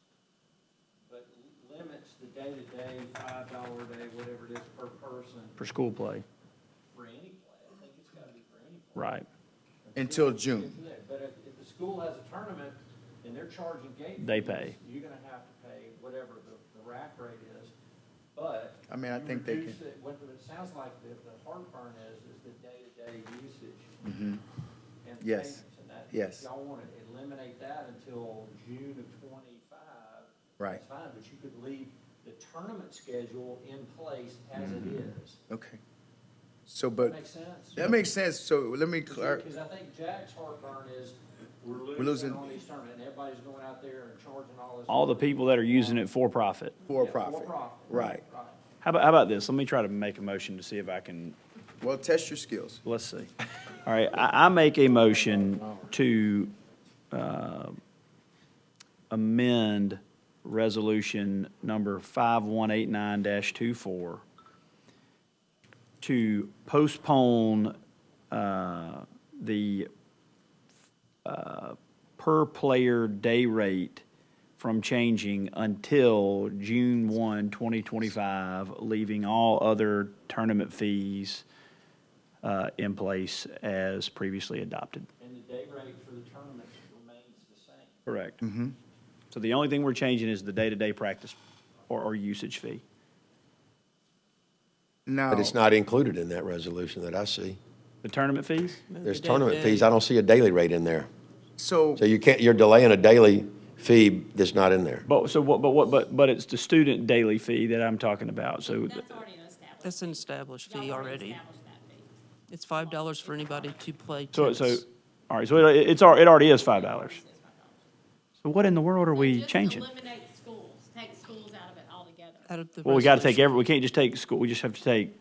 but limits the day-to-day, $5 a day, whatever it is per person, For school play, for any play. I think it's gotta be for any play. right. Until June. But if the school has a tournament and they're charging gate They fees, pay. you're gonna have to pay whatever the rack rate is, but. I mean, I you think they reduce can. What it sounds like the heartburn is the day-to-day usage. Mhm. And the Yes. payments, and that, Yes. if y'all wanna eliminate that until June of 25. Right. That's fine, but you could leave the tournament schedule in place as it is. Okay. So, but, Makes sense? that makes sense, so let me clarify. Because I think Jack's heartburn is, we're losing- losing on these tournaments, and everybody's going out there and charging all this. All the people that are using it for profit. For Yeah, profit. Right. How about this? Let me try to make a motion to see if I can, Well, test your skills. let's see. All right, I make a motion to amend resolution number 5189-24 to postpone the per-player day rate from changing until June 1, 2025, leaving all other tournament fees in place as previously adopted. And the day rate for the tournament remains the same. Correct. So the only thing we're changing is the day-to-day practice or usage fee. Now. But it's not included in that resolution that I see. The tournament fees? There's tournament fees. I don't see a daily rate in there. So, So you're delaying a daily fee that's not in there. But it's the student daily fee that I'm talking about, so. That's already established. That's an established fee Y'all already. established that fee. It's $5 for anybody to play So, tennis. all right, so it already is $5. So what in the world are we Just changing? eliminate schools, take schools out of it altogether. Out of the Well, we gotta take resolution. we can't just take school, we just have to take,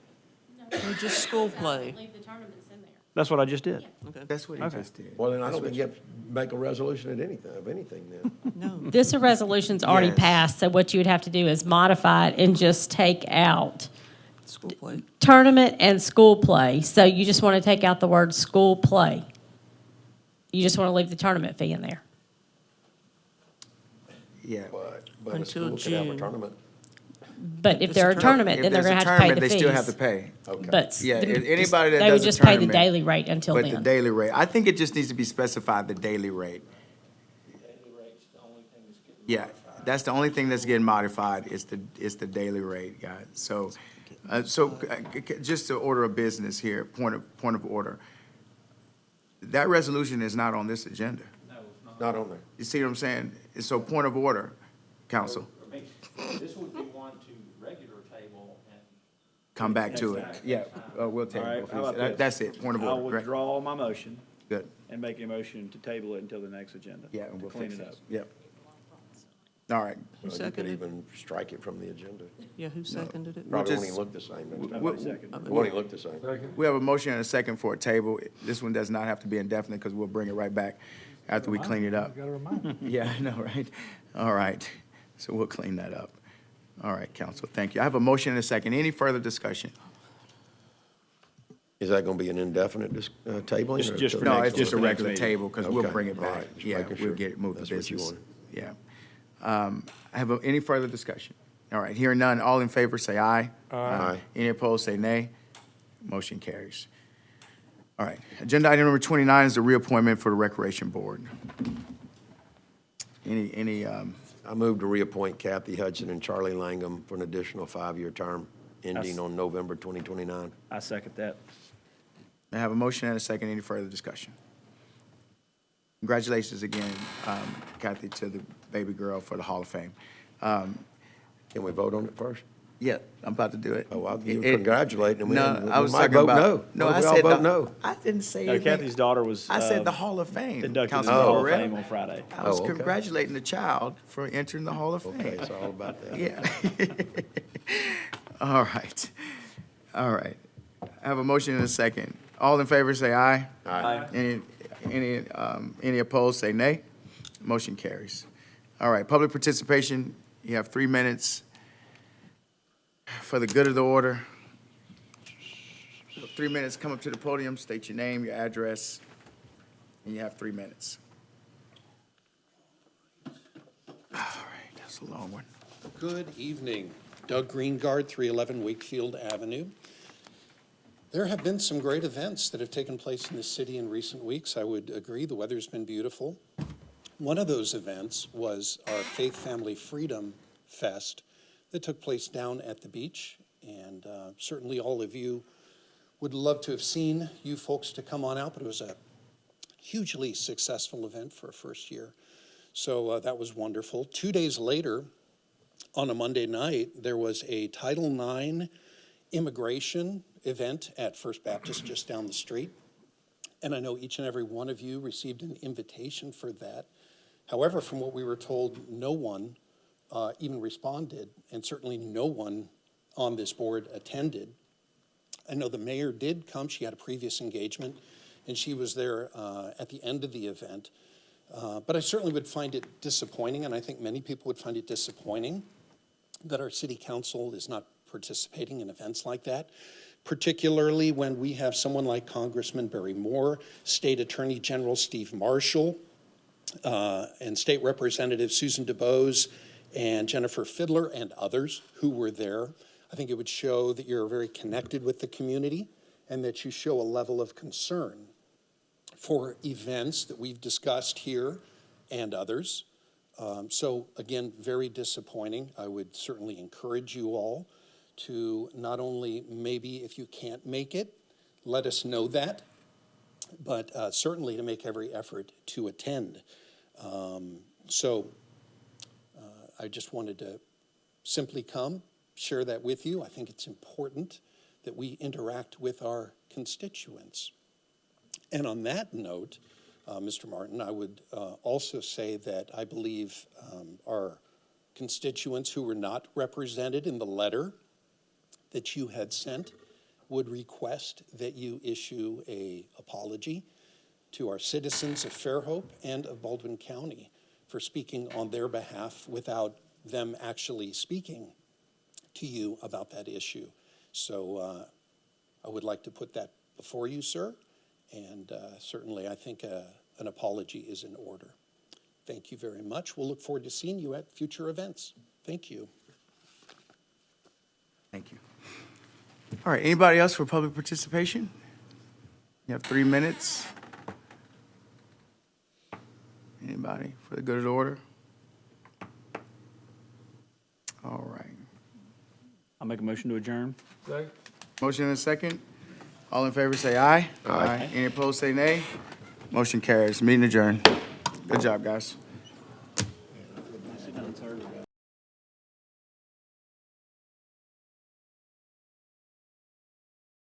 No, just school play. Leave the tournaments in there. that's what I just did. Okay. that's what he Okay. just did. Well, then I don't think you have to make a resolution of anything then. No. This resolution's already Yes. passed, so what you would have to do is modify it and just take out School play. tournament and school play. So you just want to take out the word school play. You just want to leave the tournament fee in there. Yeah. But a Until school could have a June. tournament. But if they're a tournament, If then they're there's going to a have to pay tournament, the they fees. still have to pay. Okay. But Yeah, the- if anybody that they would does a just pay the tournament, daily rate until But the then. daily rate, I think it just needs to be specified, the daily rate. Daily rate's the only thing that's getting Yeah, That's the only thing that's getting modified is the daily rate, guys. So, just to order of business here, point of order. That resolution is not on this agenda. Not on there. You see what I'm saying? So point of order, council, I mean, this would be one to regular table and come back to it. Yeah, we'll All table. right, it. how about this? That's it, point of I'll order. Great. withdraw my motion Good. and make a motion to table it until the next agenda. Yeah, and to we'll clean fix it it. up. Yep. All right. Who You could seconded? even strike it from the agenda. Yeah, who seconded it? Probably won't just- even look the same. next time. Nobody seconded. It won't even look the same. We have a motion and a second for a table. This one does not have to be indefinite because we'll bring it right back after we clean it up. Got to remind me. Yeah, I know, right? All right. So we'll clean that up. All right, council, thank you. I have a motion and a second. Any further discussion? Is that going to be an indefinite tabling? It's or just till for No, next it's just a one? regular table because we'll Okay, bring it all back. right, just Yeah, making we'll sure. get it, move the That's what you business. wanted. Yeah. I have any further discussion? All right, hearing none, all in favor say aye. Aye. Any opposed say nay. Motion carries. All right, agenda item number 29 is the reappointment for the Recreation Board. I move to reappoint Kathy Hudson and Charlie Langham for an additional 5-year term ending on November 2029. I second that. I have a motion and a second. Any further discussion? Congratulations again, Kathy, to the baby girl for the Hall of Fame. Can we vote on it first? Yeah, I'm about to do it. Oh, you were congratulating me. No, We I was might talking vote about. no. No, What I if we all said vote no. no? I didn't say No, anything. Kathy's daughter was. I said the Hall of Fame. Inducted into the Councilman Hall of Burrell. Fame on Friday. I was Oh, okay. congratulating the child for entering the Hall of Fame. Okay, it's all about that. Yeah. All right. All right. I have a motion and a second. All in favor, say aye. Aye. Any opposed, say nay. Motion carries. All right, public participation, you have 3 minutes. For the good of the order, 3 minutes, come up to the podium, state your name, your address, and you have 3 minutes. All right, that's a long one. Good evening. Doug Greengard, 311 Wakefield Avenue. There have been some great events that have taken place in the city in recent weeks. I would agree, the weather's been beautiful. One of those events was our Faith Family Freedom Fest that took place down at the beach. And certainly all of you would love to have seen you folks to come on out, but it was a hugely successful event for a first year. So that was wonderful. 2 days later, on a Monday night, there was a Title IX immigration event at First Baptist just down the street. And I know each and every one of you received an invitation for that. However, from what we were told, no one even responded, and certainly no one on this board attended. I know the mayor did come. She had a previous engagement, and she was there at the end of the event. But I certainly would find it disappointing, and I think many people would find it disappointing that our city council is not participating in events like that, particularly when we have someone like Congressman Barry Moore, State Attorney General Steve Marshall, and State Representative Susan DuBose and Jennifer Fiddler and others who were there. I think it would show that you're very connected with the community and that you show a level of concern for events that we've discussed here and others. So again, very disappointing. I would certainly encourage you all to not only maybe if you can't make it, let us know that, but certainly to make every effort to attend. I just wanted to simply come, share that with you. I think it's important that we interact with our constituents. And on that note, Mr. Martin, I would also say that I believe our constituents who were not represented in the letter that you had sent would request that you issue an apology to our citizens of Fairhope and of Baldwin County for speaking on their behalf without them actually speaking to you about that issue. So I would like to put that before you, sir, and certainly I think an apology is in order. Thank you very much. We'll look forward to seeing you at future events. Thank you. Thank you. All right, anybody else for public participation? You have 3 minutes. Anybody for the good of the order? I'll make a motion to adjourn. Second? Motion and a second. All in favor, say aye. Aye. Any opposed, say nay. Motion carries. Meeting adjourned. Good job, guys.